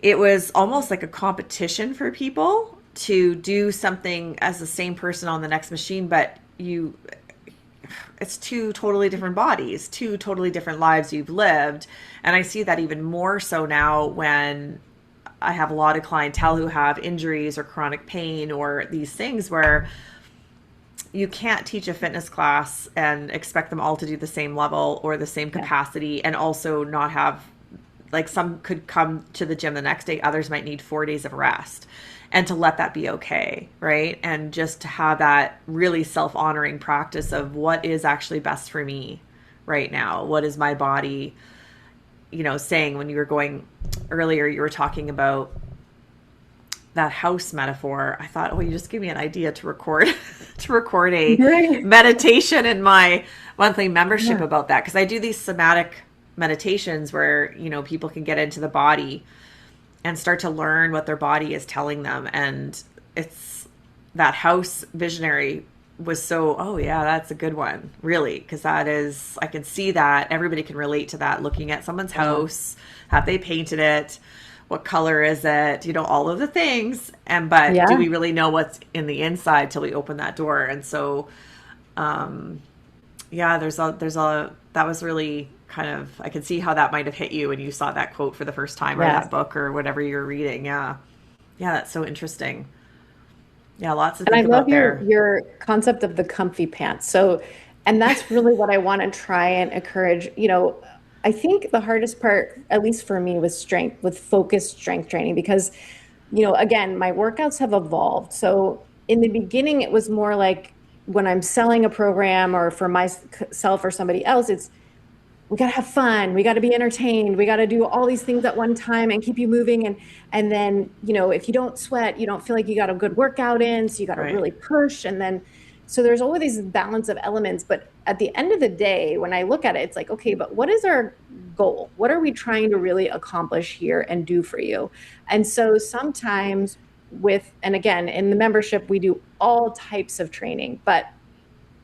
it was almost like a competition for people to do something as the same person on the next machine, but it's two totally different bodies, two totally different lives you've lived. And I see that even more so now when I have a lot of clientele who have injuries or chronic pain or these things where you can't teach a fitness class and expect them all to do the same level or the same Yeah. capacity and also not have, like, some could come to the gym the next day, others might need 4 days of rest, and to let that be okay, right? And just to have that really self-honoring practice of what is actually best for me right now. What is my body, saying? When you were going earlier, you were talking about that house metaphor. I thought, oh, you just gave me an idea to record to record a Great. meditation in my monthly membership Yeah. about that, because I do these somatic meditations where people can get into the body and start to learn what their body is telling them. And it's that house visionary was so, oh yeah, that's a good one, really, because that is, I can see that everybody can relate to that, looking at someone's Yeah. house. Have they painted it? What color is it? All of the things. But do Yeah. we really know what's in the inside till we open that door? And so yeah, there's a that was really kind of, I could see how that might have hit you when you saw that quote for the first time, or Yes. that book or whatever you're reading. Yeah. Yeah, that's so interesting. Yeah, lots to And I think love about your there. your concept of the comfy pants. So, and that's really what I want to try and encourage. I think the hardest part, at least for me, was strength, with focused strength training, because, again, my workouts have evolved. So in the beginning, it was more like when I'm selling a program or for myself or somebody else, it's we got to have fun, we got to be entertained, we got to do all these things at one time and keep you moving. And then, if you don't sweat, you don't feel like you got a good workout in, so you got to Right. really push. And then, so there's always these balance of elements. But at the end of the day, when I look at it, it's like, okay, but what is our goal? What are we trying to really accomplish here and do for you? And so sometimes and again, in the membership, we do all types of training, but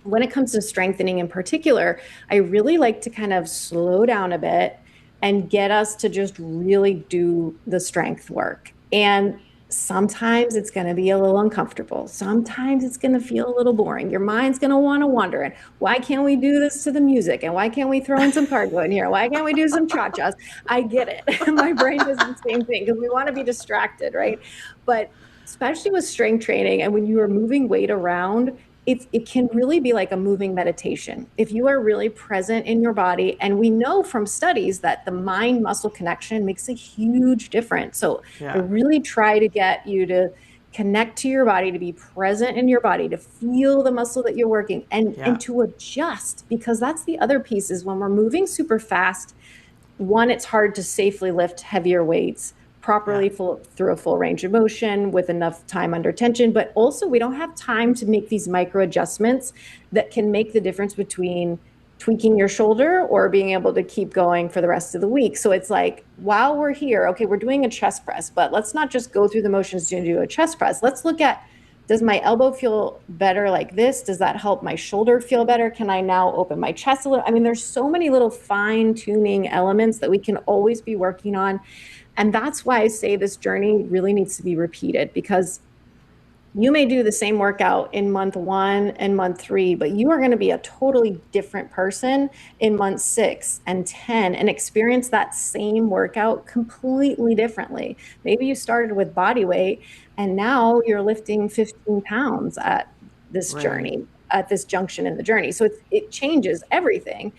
when it comes to strengthening in particular, I really like to kind of slow down a bit and get us to just really do the strength work. And sometimes it's going to be a little uncomfortable. Sometimes it's going to feel a little boring. Your mind's going to want to wander. And why can't we do this to the music? And why can't we throw in some cardio in here? Why can't we do some cha-chas? I get it. My brain does the same thing because we want to be distracted, right? But especially with strength training and when you are moving weight around, it can really be like a moving meditation. If you are really present in your body, and we know from studies that the mind muscle connection makes a huge difference. So I Yeah. really try to get you to connect to your body, to be present in your body, to feel the muscle that you're working, and Yeah. to adjust, because that's the other piece. Is when we're moving super fast, one, it's hard to safely lift heavier weights Yeah. properly through a full range of motion with enough time under tension. But also, we don't have time to make these micro adjustments that can make the difference between tweaking your shoulder or being able to keep going for the rest of the week. So it's like, while we're here, okay, we're doing a chest press, but let's not just go through the motions to do a chest press. Let's look at, does my elbow feel better like this? Does that help my shoulder feel better? Can I now open my chest a little? I mean, there's so many little fine tuning elements that we can always be working on. And that's why I say this journey really needs to be repeated, because You may do the same workout in month 1 and month 3, but you are going to be a totally different person in month 6 and 10 and experience that same workout completely differently. Maybe you started with body weight and now you're lifting 15 pounds at this Right. journey, at this junction in the journey. So it changes everything.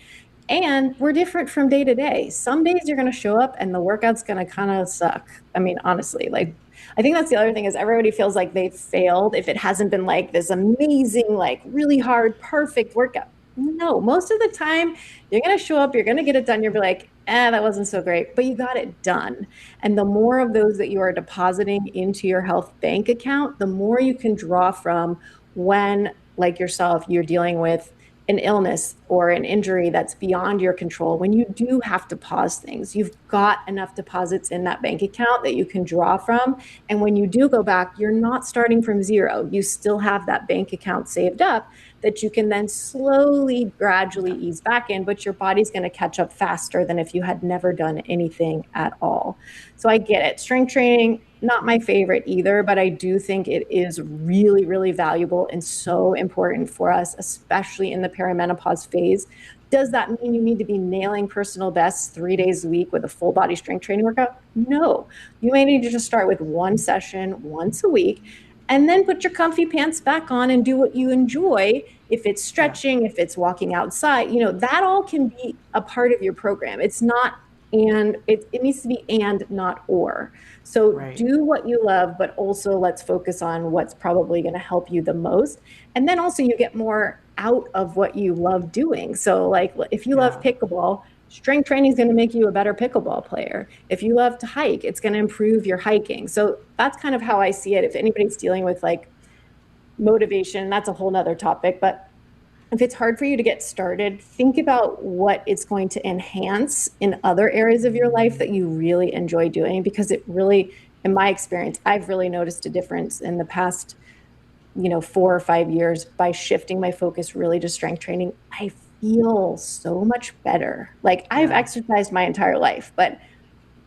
And we're different from day to day. Some days you're going to show up and the workout's going to kind of suck. I mean, honestly, like I think that's the other thing is everybody feels like they've failed if it hasn't been like this amazing, like really hard, perfect workout. No, most of the time you're going to show up, you're going to get it done. You'll be like, that wasn't so great, but you got it done. And the more of those that you are depositing into your health bank account, the more you can draw from when, like yourself, you're dealing with an illness or an injury that's beyond your control, when you do have to pause things, you've got enough deposits in that bank account that you can draw from. And when you do go back, you're not starting from zero. You still have that bank account saved up that you can then slowly, gradually ease back in, but your body's going to catch up faster than if you had never done anything at all. So I get it. Strength training, not my favorite either, but I do think it is really, really valuable and so important for us, especially in the perimenopause phase. Does that mean you need to be nailing personal bests 3 days a week with a full body strength training workout? No. You may need to just start with one session once a week and then put your comfy pants back on and do what you enjoy. If it's Yeah. stretching, if it's walking outside, that all can be a part of your program. It's not, and it needs to be and not or. So Right. do what you love, but also let's focus on what's probably going to help you the most. And then also you get more out of what you love doing. So like if you love Yeah. pickleball, strength training is going to make you a better pickleball player. If you love to hike, it's going to improve your hiking. So that's kind of how I see it. If anybody's dealing with like motivation, that's a whole nother topic, but if it's hard for you to get started, think about what it's going to enhance in other areas of your life that you really enjoy doing, because it really, in my experience, I've really noticed a difference in the past, 4 or 5 years by shifting my focus really to strength training. I feel so much better. Like I've Yeah. exercised my entire life, but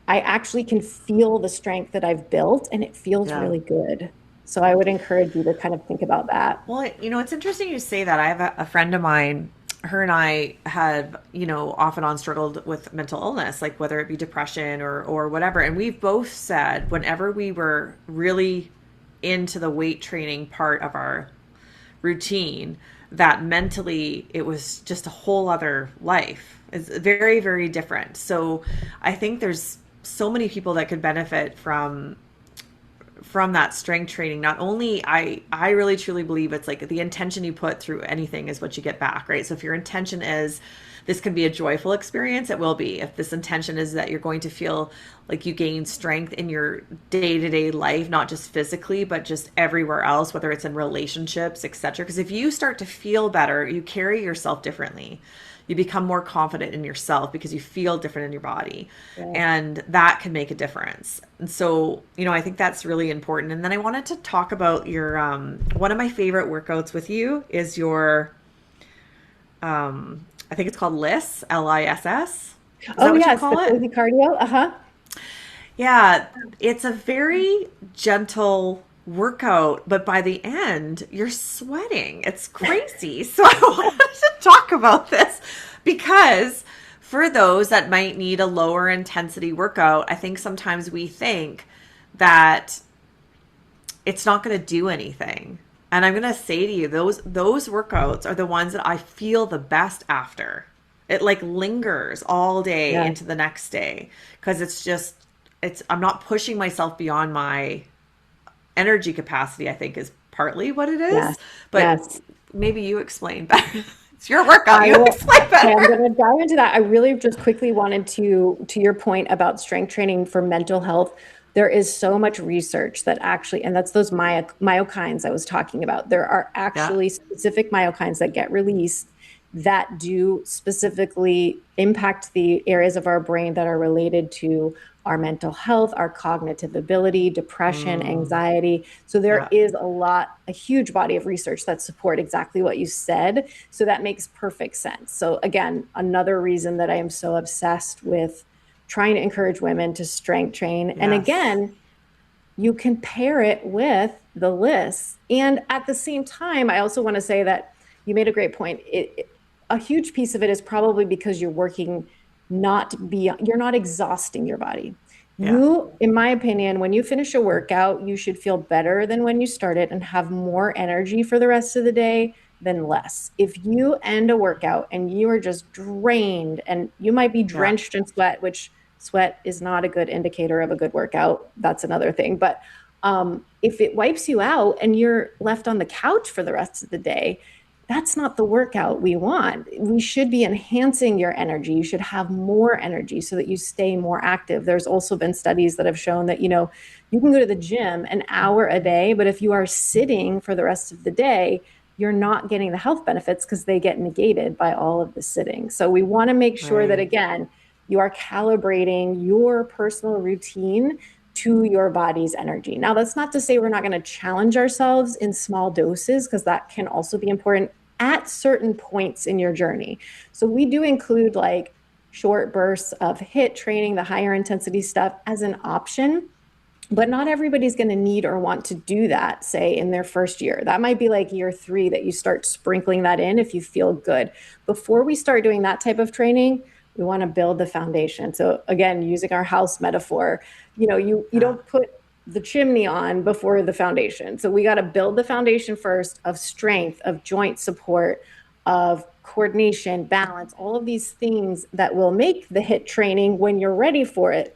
I actually can feel the strength that I've built and it feels Yeah. really good. So I would encourage you to kind of think about that. Well, it's interesting you say that. I have a friend of mine. Her and I have, off and on struggled with mental illness, like whether it be depression or whatever. And we've both said whenever we were really into the weight training part of our routine, that mentally it was just a whole other life. It's very, very different. So I think there's so many people that could benefit from that strength training. Not only I really truly believe it's like the intention you put through anything is what you get back, right? So if your intention is this can be a joyful experience, it will be. If this intention is that you're going to feel like you gain strength in your day-to-day life, not just physically but just everywhere else, whether it's in relationships, etc., because if you start to feel better, you carry yourself differently, you become more confident in yourself because you feel different in your body, Yeah. and that can make a difference. And so I think that's really important. And then I wanted to talk about your one of my favorite workouts with you is your I think it's called LISS, LISS. Is that Oh, what you yes, the call it? cozy cardio. Uh-huh. Yeah, it's a very gentle workout, but by the end, you're sweating. It's crazy. So I wanted to talk about this because for those that might need a lower intensity workout, I think sometimes we think that it's not going to do anything. And I'm going to say to you, those workouts are the ones that I feel the best after. It like lingers all day Yeah. into the next day because it's I'm not pushing myself beyond my energy capacity, I think is partly what it Yes. is. But Yes. maybe you explain better. It's your workout. I You will. explain Okay, I'm better. going to dive into that. I really just quickly wanted to your point about strength training for mental health. There is so much research that actually, and that's those myokines I was talking about. There are Yeah. actually specific myokines that get released that do specifically impact the areas of our brain that are related to our mental health, our cognitive ability, depression, Mm, anxiety. So there yeah. is a huge body of research that support exactly what you said. So that makes perfect sense. So again, another reason that I am so obsessed with trying to encourage women to strength train. And Yes. again, you can pair it with the lists. And at the same time, I also want to say that you made a great point. A huge piece of it is probably because you're working not beyond, you're not exhausting your body. Yeah. You, in my opinion, when you finish a workout, you should feel better than when you started and have more energy for the rest of the day than less. If you end a workout and you are just drained and you might be Yeah. drenched in sweat, which sweat is not a good indicator of a good workout. That's another thing. But if it wipes you out and you're left on the couch for the rest of the day, that's not the workout we want. We should be enhancing your energy. You should have more energy so that you stay more active. There's also been studies that have shown that, you can go to the gym an hour a day, but if you are sitting for the rest of the day, you're not getting the health benefits because they get negated by all of the sitting. So we want to make sure that, Right. again, you are calibrating your personal routine to your body's energy. Now, that's not to say we're not going to challenge ourselves in small doses, because that can also be important at certain points in your journey. So we do include like short bursts of HIIT training, the higher intensity stuff as an option. But not everybody's going to need or want to do that, say, in their first year. That might be like year 3 that you start sprinkling that in if you feel good. Before we start doing that type of training, we want to build the foundation. So again, using our house metaphor, you Yeah. don't put the chimney on before the foundation. So we got to build the foundation first of strength, of joint support, of coordination, balance, all of these things that will make the HIIT training, when you're ready for it,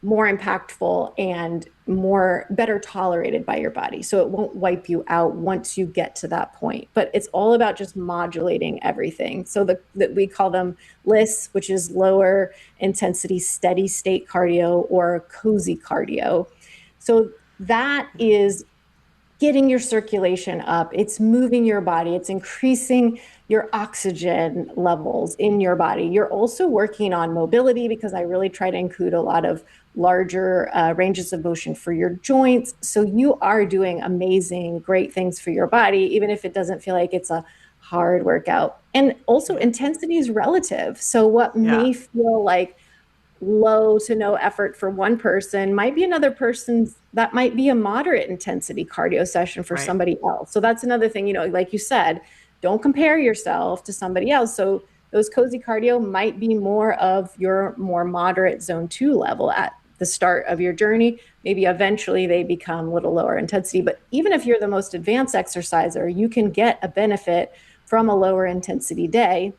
more impactful and more better tolerated by your body. So it won't wipe you out once you get to that point. But it's all about just modulating everything. So that we call them lists, which is lower intensity steady state cardio or cozy cardio. So that is getting your circulation up, it's moving your body, it's increasing your oxygen levels in your body. You're also working on mobility, because I really try to include a lot of larger ranges of motion for your joints. So you are doing amazing, great things for your body, even if it doesn't feel like it's a hard workout. And also, Right. intensity is relative. So what Yeah. may feel like low to no effort for one person might be another person's, that might be a moderate intensity cardio session for Right. somebody else. So that's another thing, like you said, don't compare yourself to somebody else. So those cozy cardio might be more of your more moderate zone 2 level at the start of your journey. Maybe eventually they become a little lower intensity, but even if you're the most advanced exerciser, you can get a benefit from a lower intensity day.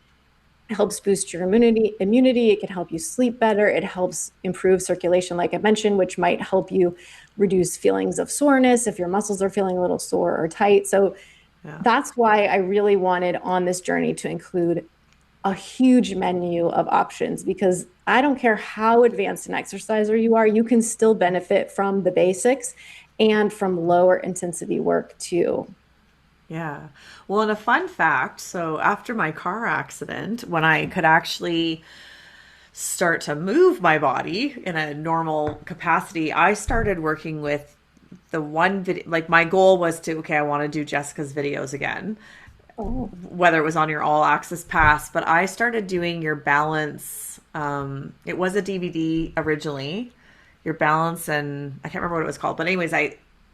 It helps boost your immunity. It can help you sleep better. It helps improve circulation, like I mentioned, which might help you reduce feelings of soreness if your muscles are feeling a little sore or tight. So Yeah. that's why I really wanted on this journey to include a huge menu of options, because I don't care how advanced an exerciser you are, you can still benefit from the basics and from lower intensity work too. Yeah. Well, and a fun fact, so after my car accident, when I could actually start to move my body in a normal capacity, I started working with the one video. Like, my goal was to, okay, I want to do Jessica's videos again, Oh, whether it was on your all access pass, but I started doing your balance. It was a DVD originally, your balance, and I can't remember what it was called. But anyways,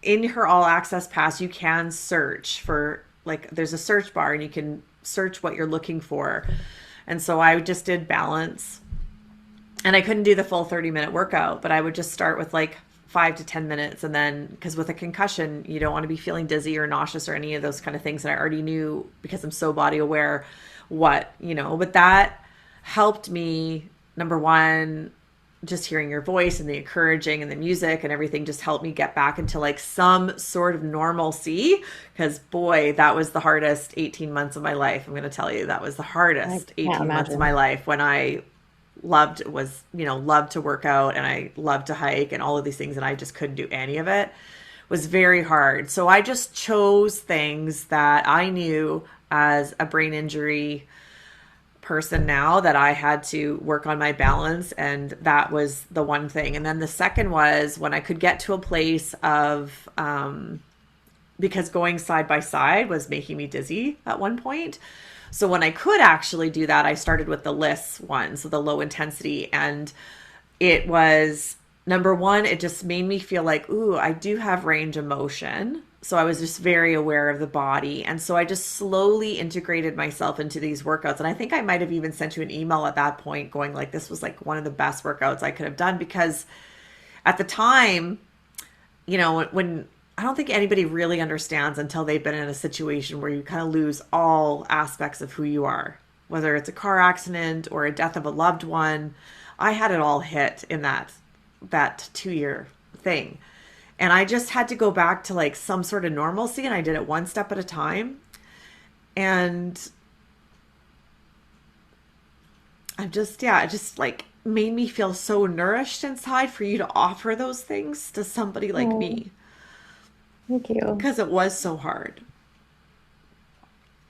in her all access pass, you can search for, like, there's a search bar and you can search what you're looking for. And so I just did balance, and I couldn't do the full 30-minute workout, but I would just start with like 5 to 10 minutes. And then, because with a concussion, you don't want to be feeling dizzy or nauseous or any of those kind of things. And I already knew, because I'm so body aware, but that helped me. Number one, just hearing your voice and the encouraging and the music and everything just helped me get back into like some sort of normalcy. Because boy, that was the hardest 18 months of my life. I'm going to tell you, that was the I hardest can't 18 months of my imagine. life, when I loved to work out and I loved to hike and all of these things, and I just couldn't do any of it. It was very hard. So I just chose things that I knew, as a brain injury person now, that I had to work on my balance, and that was the one thing. And then the second was when I could get to a place of because going side by side was making me dizzy at one point. So when I could actually do that, I started with the lists one, so the low intensity, and it was number one, it just made me feel like, ooh, I do have range of motion. So I was just very aware of the body. And so I just slowly integrated myself into these workouts. And I think I might have even sent you an email at that point going like, this was like one of the best workouts I could have done because at the time, when I don't think anybody really understands until they've been in a situation where you kind of lose all aspects of who you are, whether it's a car accident or a death of a loved one. I had it all hit in that 2 year thing. And I just had to go back to like some sort of normalcy and I did it one step at a time. And it just like made me feel so nourished inside for you to offer those things to somebody like Oh, me thank you. because it was so hard.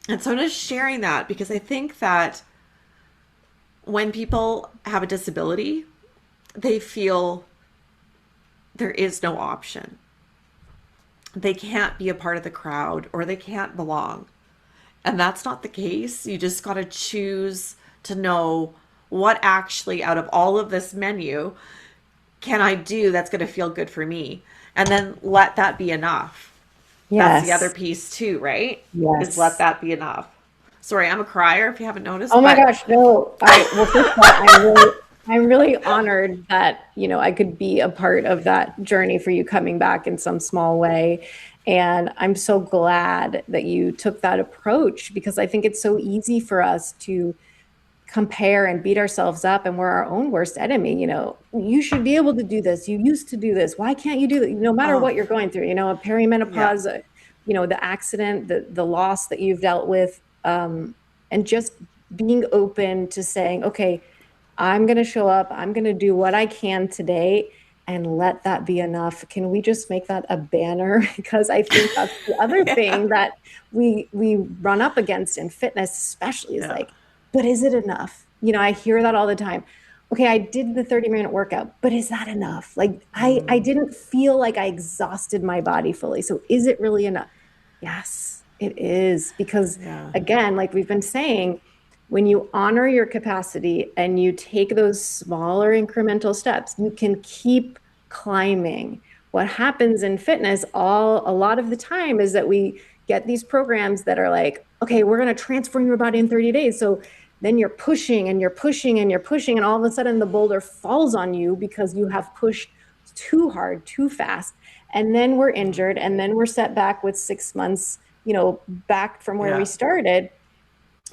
And so I'm just sharing that because I think that when people have a disability, they feel there is no option. They can't be a part of the crowd or they can't belong. And that's not the case. You just got to choose to know what actually out of all of this menu can I do that's going to feel good for me? And then let that be enough. That's the other Yes. piece too, right? Is let Yes. that be enough. Sorry, I'm a crier if you haven't Oh noticed, my but gosh, no. Well, first of all, I'm really honored that, I could be a part of that journey for you coming back in some small way. And I'm so glad that you took that approach because I think it's so easy for us to compare and beat ourselves up and we're our own worst enemy. You should be able to do this. You used to do this. Why can't you do that? No matter oh, what you're going through, a yeah, perimenopause, the accident, the loss that you've dealt with, and just being open to saying, okay, I'm going to show up. I'm going to do what I can today and let that be enough. Can we just make that a banner? Because I think that's the other yeah, thing that we run up against in fitness, especially is yeah, like, but is it enough? I hear that all the time. Okay, I did the 30-minute workout, but is that enough? Like I mm, didn't feel like I exhausted my body fully. So is it really enough? Yes, it is. Because yeah, again, like we've been saying, when you honor your capacity and you take those smaller incremental steps, you can keep climbing. What happens in fitness a lot of the time is that we get these programs that are like, okay, we're going to transform your body in 30 days. So then you're pushing and you're pushing and you're pushing, and all of a sudden the boulder falls on you because you have pushed too hard, too fast. And then we're injured, and then we're set back with 6 months, back from where we yeah, started,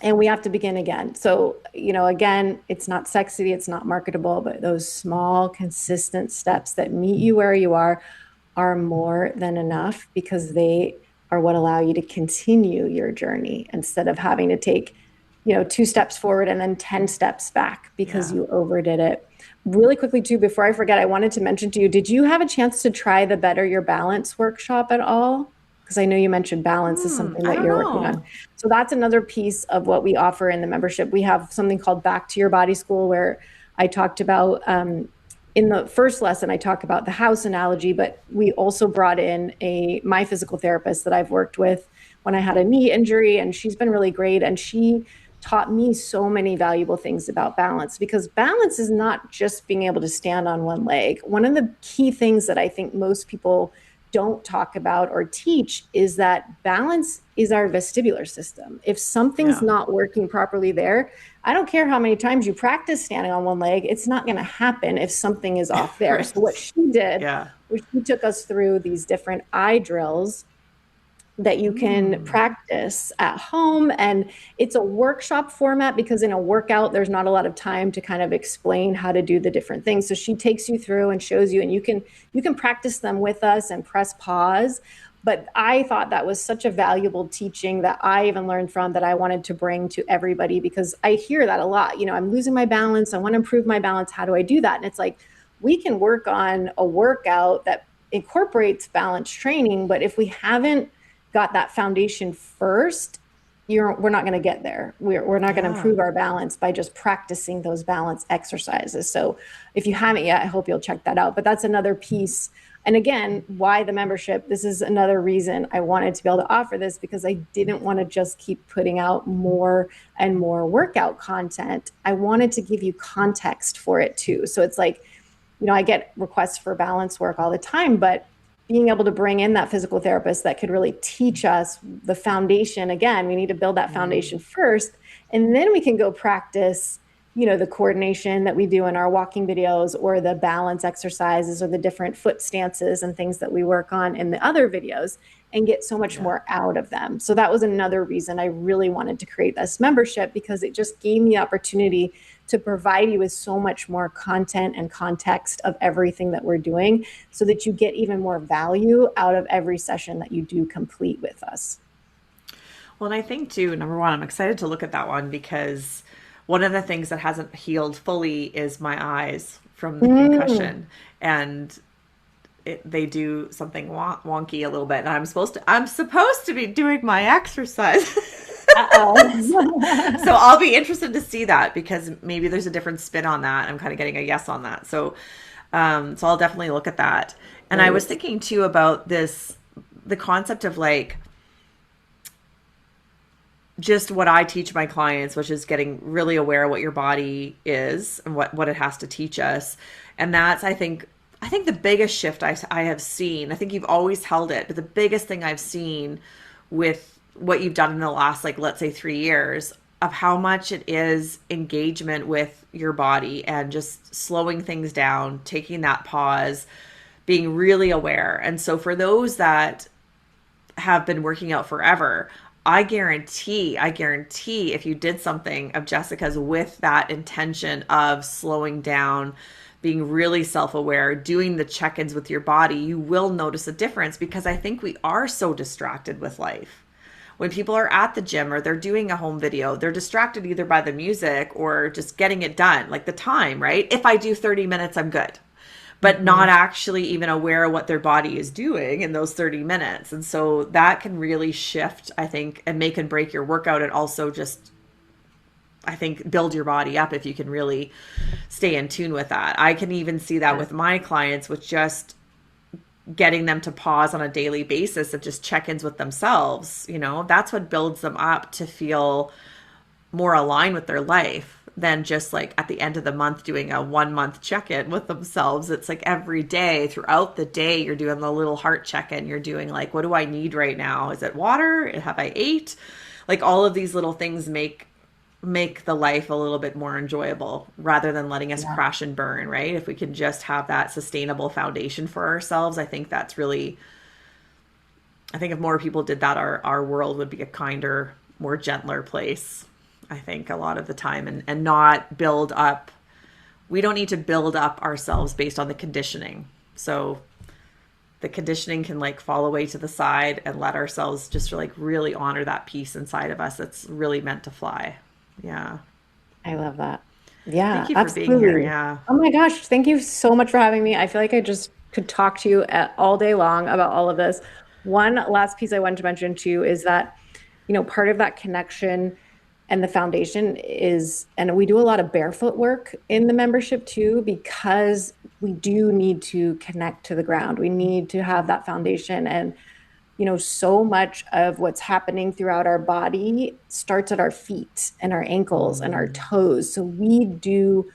and we have to begin again. So, again, it's not sexy, it's not marketable, but those small, consistent steps that meet you where you are more than enough because they are what allow you to continue your journey instead of having to take, 2 steps forward and then 10 steps back because yeah. you overdid it. Really quickly, too, before I forget, I wanted to mention to you, did you have a chance to try the Better Your Balance workshop at all? Because I know you mentioned balance is something I that don't you're working on. know. So that's another piece of what we offer in the membership. We have something called Back to Your Body School where I talked about in the first lesson, I talk about the house analogy, but we also brought in my physical therapist that I've worked with when I had a knee injury, and she's been really great. And she taught me so many valuable things about balance because balance is not just being able to stand on one leg. One of the key things that I think most people don't talk about or teach is that balance is our vestibular system. If something's Yeah, not working properly there, I don't care how many times you practice standing on one leg, it's not going to happen if something is off there. So, what right. she did Yeah. was she took us through these different eye drills that you can Mm, practice at home. And it's a workshop format because in a workout, there's not a lot of time to kind of explain how to do the different things. So she takes you through and shows you, and you can practice them with us and press pause. But I thought that was such a valuable teaching that I even learned from that I wanted to bring to everybody because I hear that a lot. I'm losing my balance. I want to improve my balance. How do I do that? And it's like, we can work on a workout that incorporates balance training, but if we haven't got that foundation first, we're not going to get there. We're not going to yeah. improve our balance by just practicing those balance exercises. So if you haven't yet, I hope you'll check that out. But that's another piece. And again, why the membership? This is another reason I wanted to be able to offer this because I didn't want to just keep putting out more and more workout content. I wanted to give you context for it too. So it's like, I get requests for balance work all the time, but being able to bring in that physical therapist that could really teach us the foundation. Again, we need to build that foundation first, and then we can go practice, the coordination that we do in our walking videos, or the balance exercises, or the different foot stances and things that we work on in the other videos, and get so much Yeah. more out of them. So that was another reason I really wanted to create this membership, because it just gave me the opportunity to provide you with so much more content and context of everything that we're doing, so that you get even more value out of every session that you do complete with us. Well, and I think too, number one, I'm excited to look at that one because one of the things that hasn't healed fully is my eyes from the Mm. concussion. And they do something wonky a little bit, and I'm supposed to be doing my exercise. Uh-oh. So I'll be interested to see that because maybe there's a different spin on that. I'm kind of getting a yes on that. So I'll definitely look at that. And I was Great. thinking too about the concept of like just what I teach my clients, which is getting really aware of what your body is and what it has to teach us. And that's, I think the biggest shift I have seen, I think you've always held it, but the biggest thing I've seen with what you've done in the last, like, let's say 3 years, of how much it is engagement with your body and just slowing things down, taking that pause, being really aware. And so for those that have been working out forever, I guarantee if you did something of Jessica's with that intention of slowing down, being really self aware, doing the check ins with your body, you will notice a difference because I think we are so distracted with life. When people are at the gym or they're doing a home video, they're distracted either by the music or just getting it done, like the time, right? If I do 30 minutes, I'm good, but not Mhm. actually even aware of what their body is doing in those 30 minutes. And so that can really shift, I think, and make and break your workout, and also just, I think, build your body up if you can really stay in tune with that. I can even see that Yeah. with my clients with just getting them to pause on a daily basis of just check-ins with themselves. That's what builds them up to feel more aligned with their life than just like at the end of the month doing a 1 month check-in with themselves. It's like every day throughout the day you're doing the little heart check-in. You're doing like, what do I need right now? Is it water? Have I ate? Like all of these little things make the life a little bit more enjoyable rather than letting us Yeah. crash and burn, right? If we can just have that sustainable foundation for ourselves, I think that's really, I think if more people did that, our world would be a kinder, more gentler place. I think a lot of the time, and not build up. We don't need to build up ourselves based on the conditioning. So the conditioning can like fall away to the side and let ourselves just like really honor that piece inside of us that's really meant to fly. Yeah. I love that. Yeah, Thank you for being here. absolutely. Yeah. Oh my gosh, thank you so much for having me. I feel like I just could talk to you all day long about all of this. One last piece I wanted to mention too is that, part of that connection and the foundation is, and we do a lot of barefoot work in the membership too, because we do need to connect to the ground. We need to have that foundation. And so much of what's happening throughout our body starts at our feet and our ankles and our toes. So we do,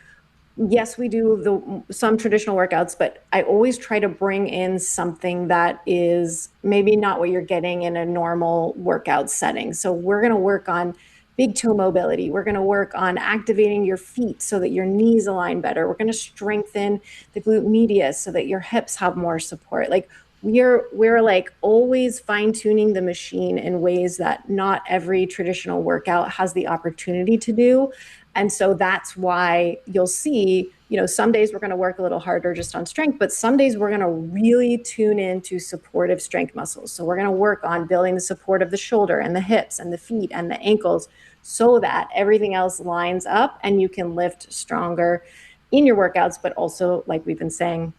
yes, we do some traditional workouts, but I always try to bring in something that is maybe not what you're getting in a normal workout setting. So we're going to work on big toe mobility. We're going to work on activating your feet so that your knees align better. We're going to strengthen the glute medius so that your hips have more support. Like we're like always fine tuning the machine in ways that not every traditional workout has the opportunity to do. And so that's why you'll see, some days we're going to work a little harder just on strength, but some days we're going to really tune into supportive strength muscles. So we're going to work on building the support of the shoulder and the hips and the feet and the ankles so that everything else lines up and you can lift stronger in your workouts, but also, like we've been saying,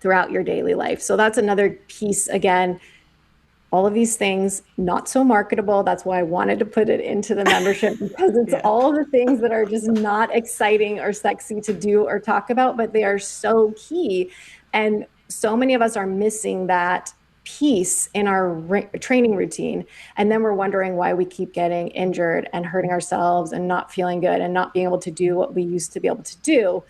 throughout your daily life. So that's another piece. Again, all of these things not so marketable. That's why I wanted to put it into the membership, because it's Yeah. all the things that are just not exciting or sexy to do or talk about, but they are so key. And so many of us are missing that piece in our training routine. And then we're wondering why we keep getting injured and hurting ourselves and not feeling good and not being able to do what we used to be able to do.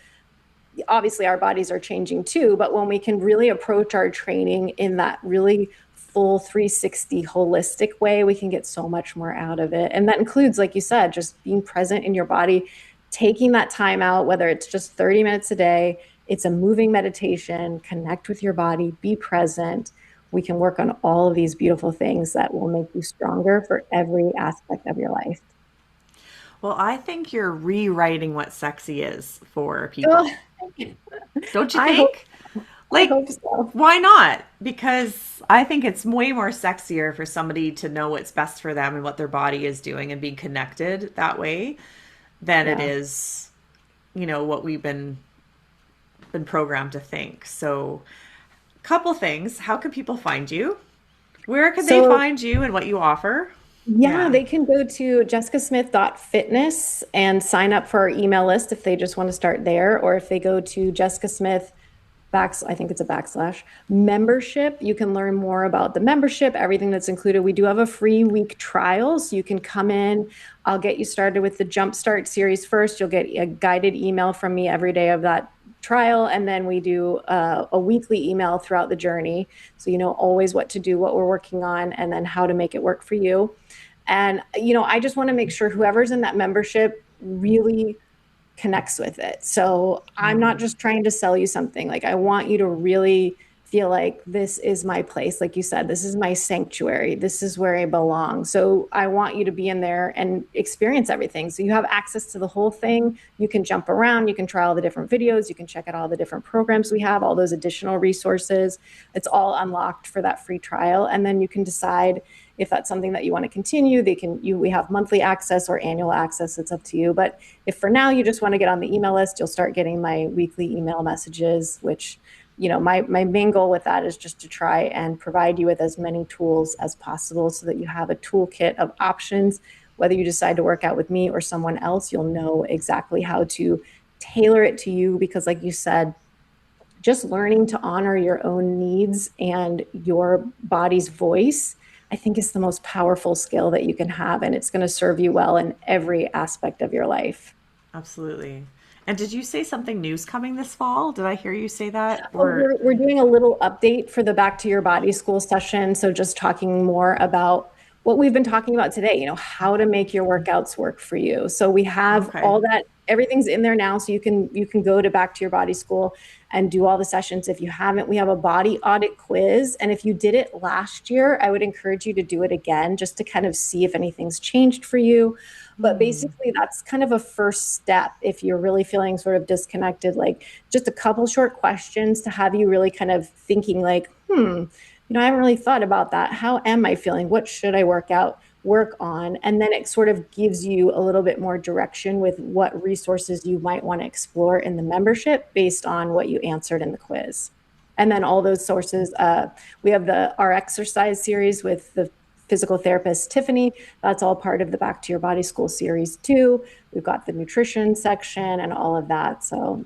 obviously our bodies are changing too, but when we can really approach our training in that really full 360 holistic way, we can get so much more out of it. And that includes, like you said, just being present in your body, taking that time out, whether it's just 30 minutes a day, it's a moving meditation, connect with your body, be present. We can work on all of these beautiful things that will make you stronger for every aspect of your life. Well, I think you're rewriting what sexy is for Oh, people. Don't you I hope think? I Like, hope so. why not? Because I think it's way more sexier for somebody to know what's best for them and what their body is doing and be connected that way than it Yeah. is, what we've been programmed to think. So, couple things. How can people find you? Where can they So find you and what you offer? yeah, Yeah. they can go to jessicasmith.fitness and sign up for our email list if they just want to start there, or if they go to Jessica Smith I think it's a backslash membership. You can learn more about the membership, everything that's included. We do have a free week trial, so you can come in. I'll get you started with the Jumpstart series first. You'll get a guided email from me every day of that trial, and then we do a weekly email throughout the journey, so you know always what to do, what we're working on, and then how to make it work for you. And I just want to make sure whoever's in that membership really connects with it. So I'm not just trying to sell you something. Like I want you to really feel like this is my place. Like you said, this is my sanctuary. This is where I belong. So I want you to be in there and experience everything. So you have access to the whole thing. You can jump around. You can try all the different videos. You can check out all the different programs we have, all those additional resources. It's all unlocked for that free trial. And then you can decide if that's something that you want to continue. We have monthly access or annual access. It's up to you. But if for now you just want to get on the email list, you'll start getting my weekly email messages, which, my main goal with that is just to try and provide you with as many tools as possible so that you have a toolkit of options. Whether you decide to work out with me or someone else, you'll know exactly how to tailor it to you because, like you said, just learning to honor your own needs and your body's voice, I think is the most powerful skill that you can have. And it's going to serve you well in every aspect of your life. Absolutely. And did you say something new's coming this fall? Did I hear you say that? Oh, Or we're doing a little update for the Back to Your Body School session. So just talking more about what we've been talking about today, how to make your workouts work for you. So we have okay. all that, everything's in there now. So you can go to Back to Your Body School and do all the sessions. If you haven't, we have a body audit quiz. And if you did it last year, I would encourage you to do it again just to kind of see if anything's changed for you. But basically, that's kind of a first step if you're really feeling sort of disconnected, like just a couple short questions to have you really kind of thinking like, I haven't really thought about that. How am I feeling? What should I work on? And then it sort of gives you a little bit more direction with what resources you might want to explore in the membership based on what you answered in the quiz. And then all those sources, we have our exercise series with the physical therapist Tiffany. That's all part of the Back to Your Body School series too. We've got the nutrition section and all of that. So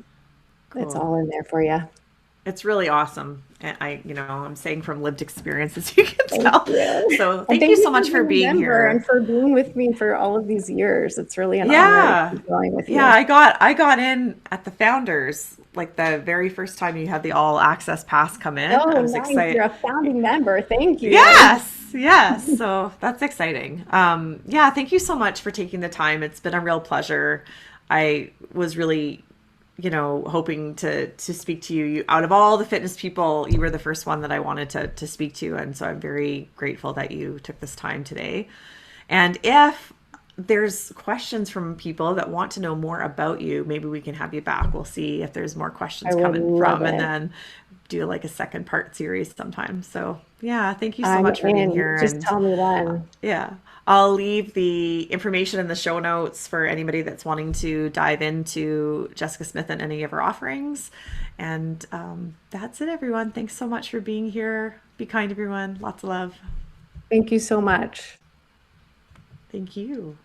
it's Cool. all in there for you. It's really awesome. And I'm saying from lived experience, as you can Thank tell. you. So And thank you thank you so for much for being a being member here. and for being with me for all of these years. It's really an honor to Yeah. be going with Yeah, you. I got in at the founders, like the very first time you had the all access pass come in. I Oh, was nice. excited. You're a founding member. Thank you. Yes, yes. So that's exciting. Yeah, thank you so much for taking the time. It's been a real pleasure. I was really, hoping to speak to you. Out of all the fitness people, you were the first one that I wanted to speak to, and so I'm very grateful that you took this time today. And if there's questions from people that want to know more about you, maybe we can have you back. We'll see if there's more I questions would coming love from, and it. then do like a second part series sometime. So yeah, thank you so I'm much for being in. You here. just And tell me when. yeah, I'll leave the information in the show notes for anybody that's wanting to dive into Jessica Smith and any of her offerings. And that's it, everyone. Thanks so much for being here. Be kind, everyone. Lots of love. Thank you so much. Thank you.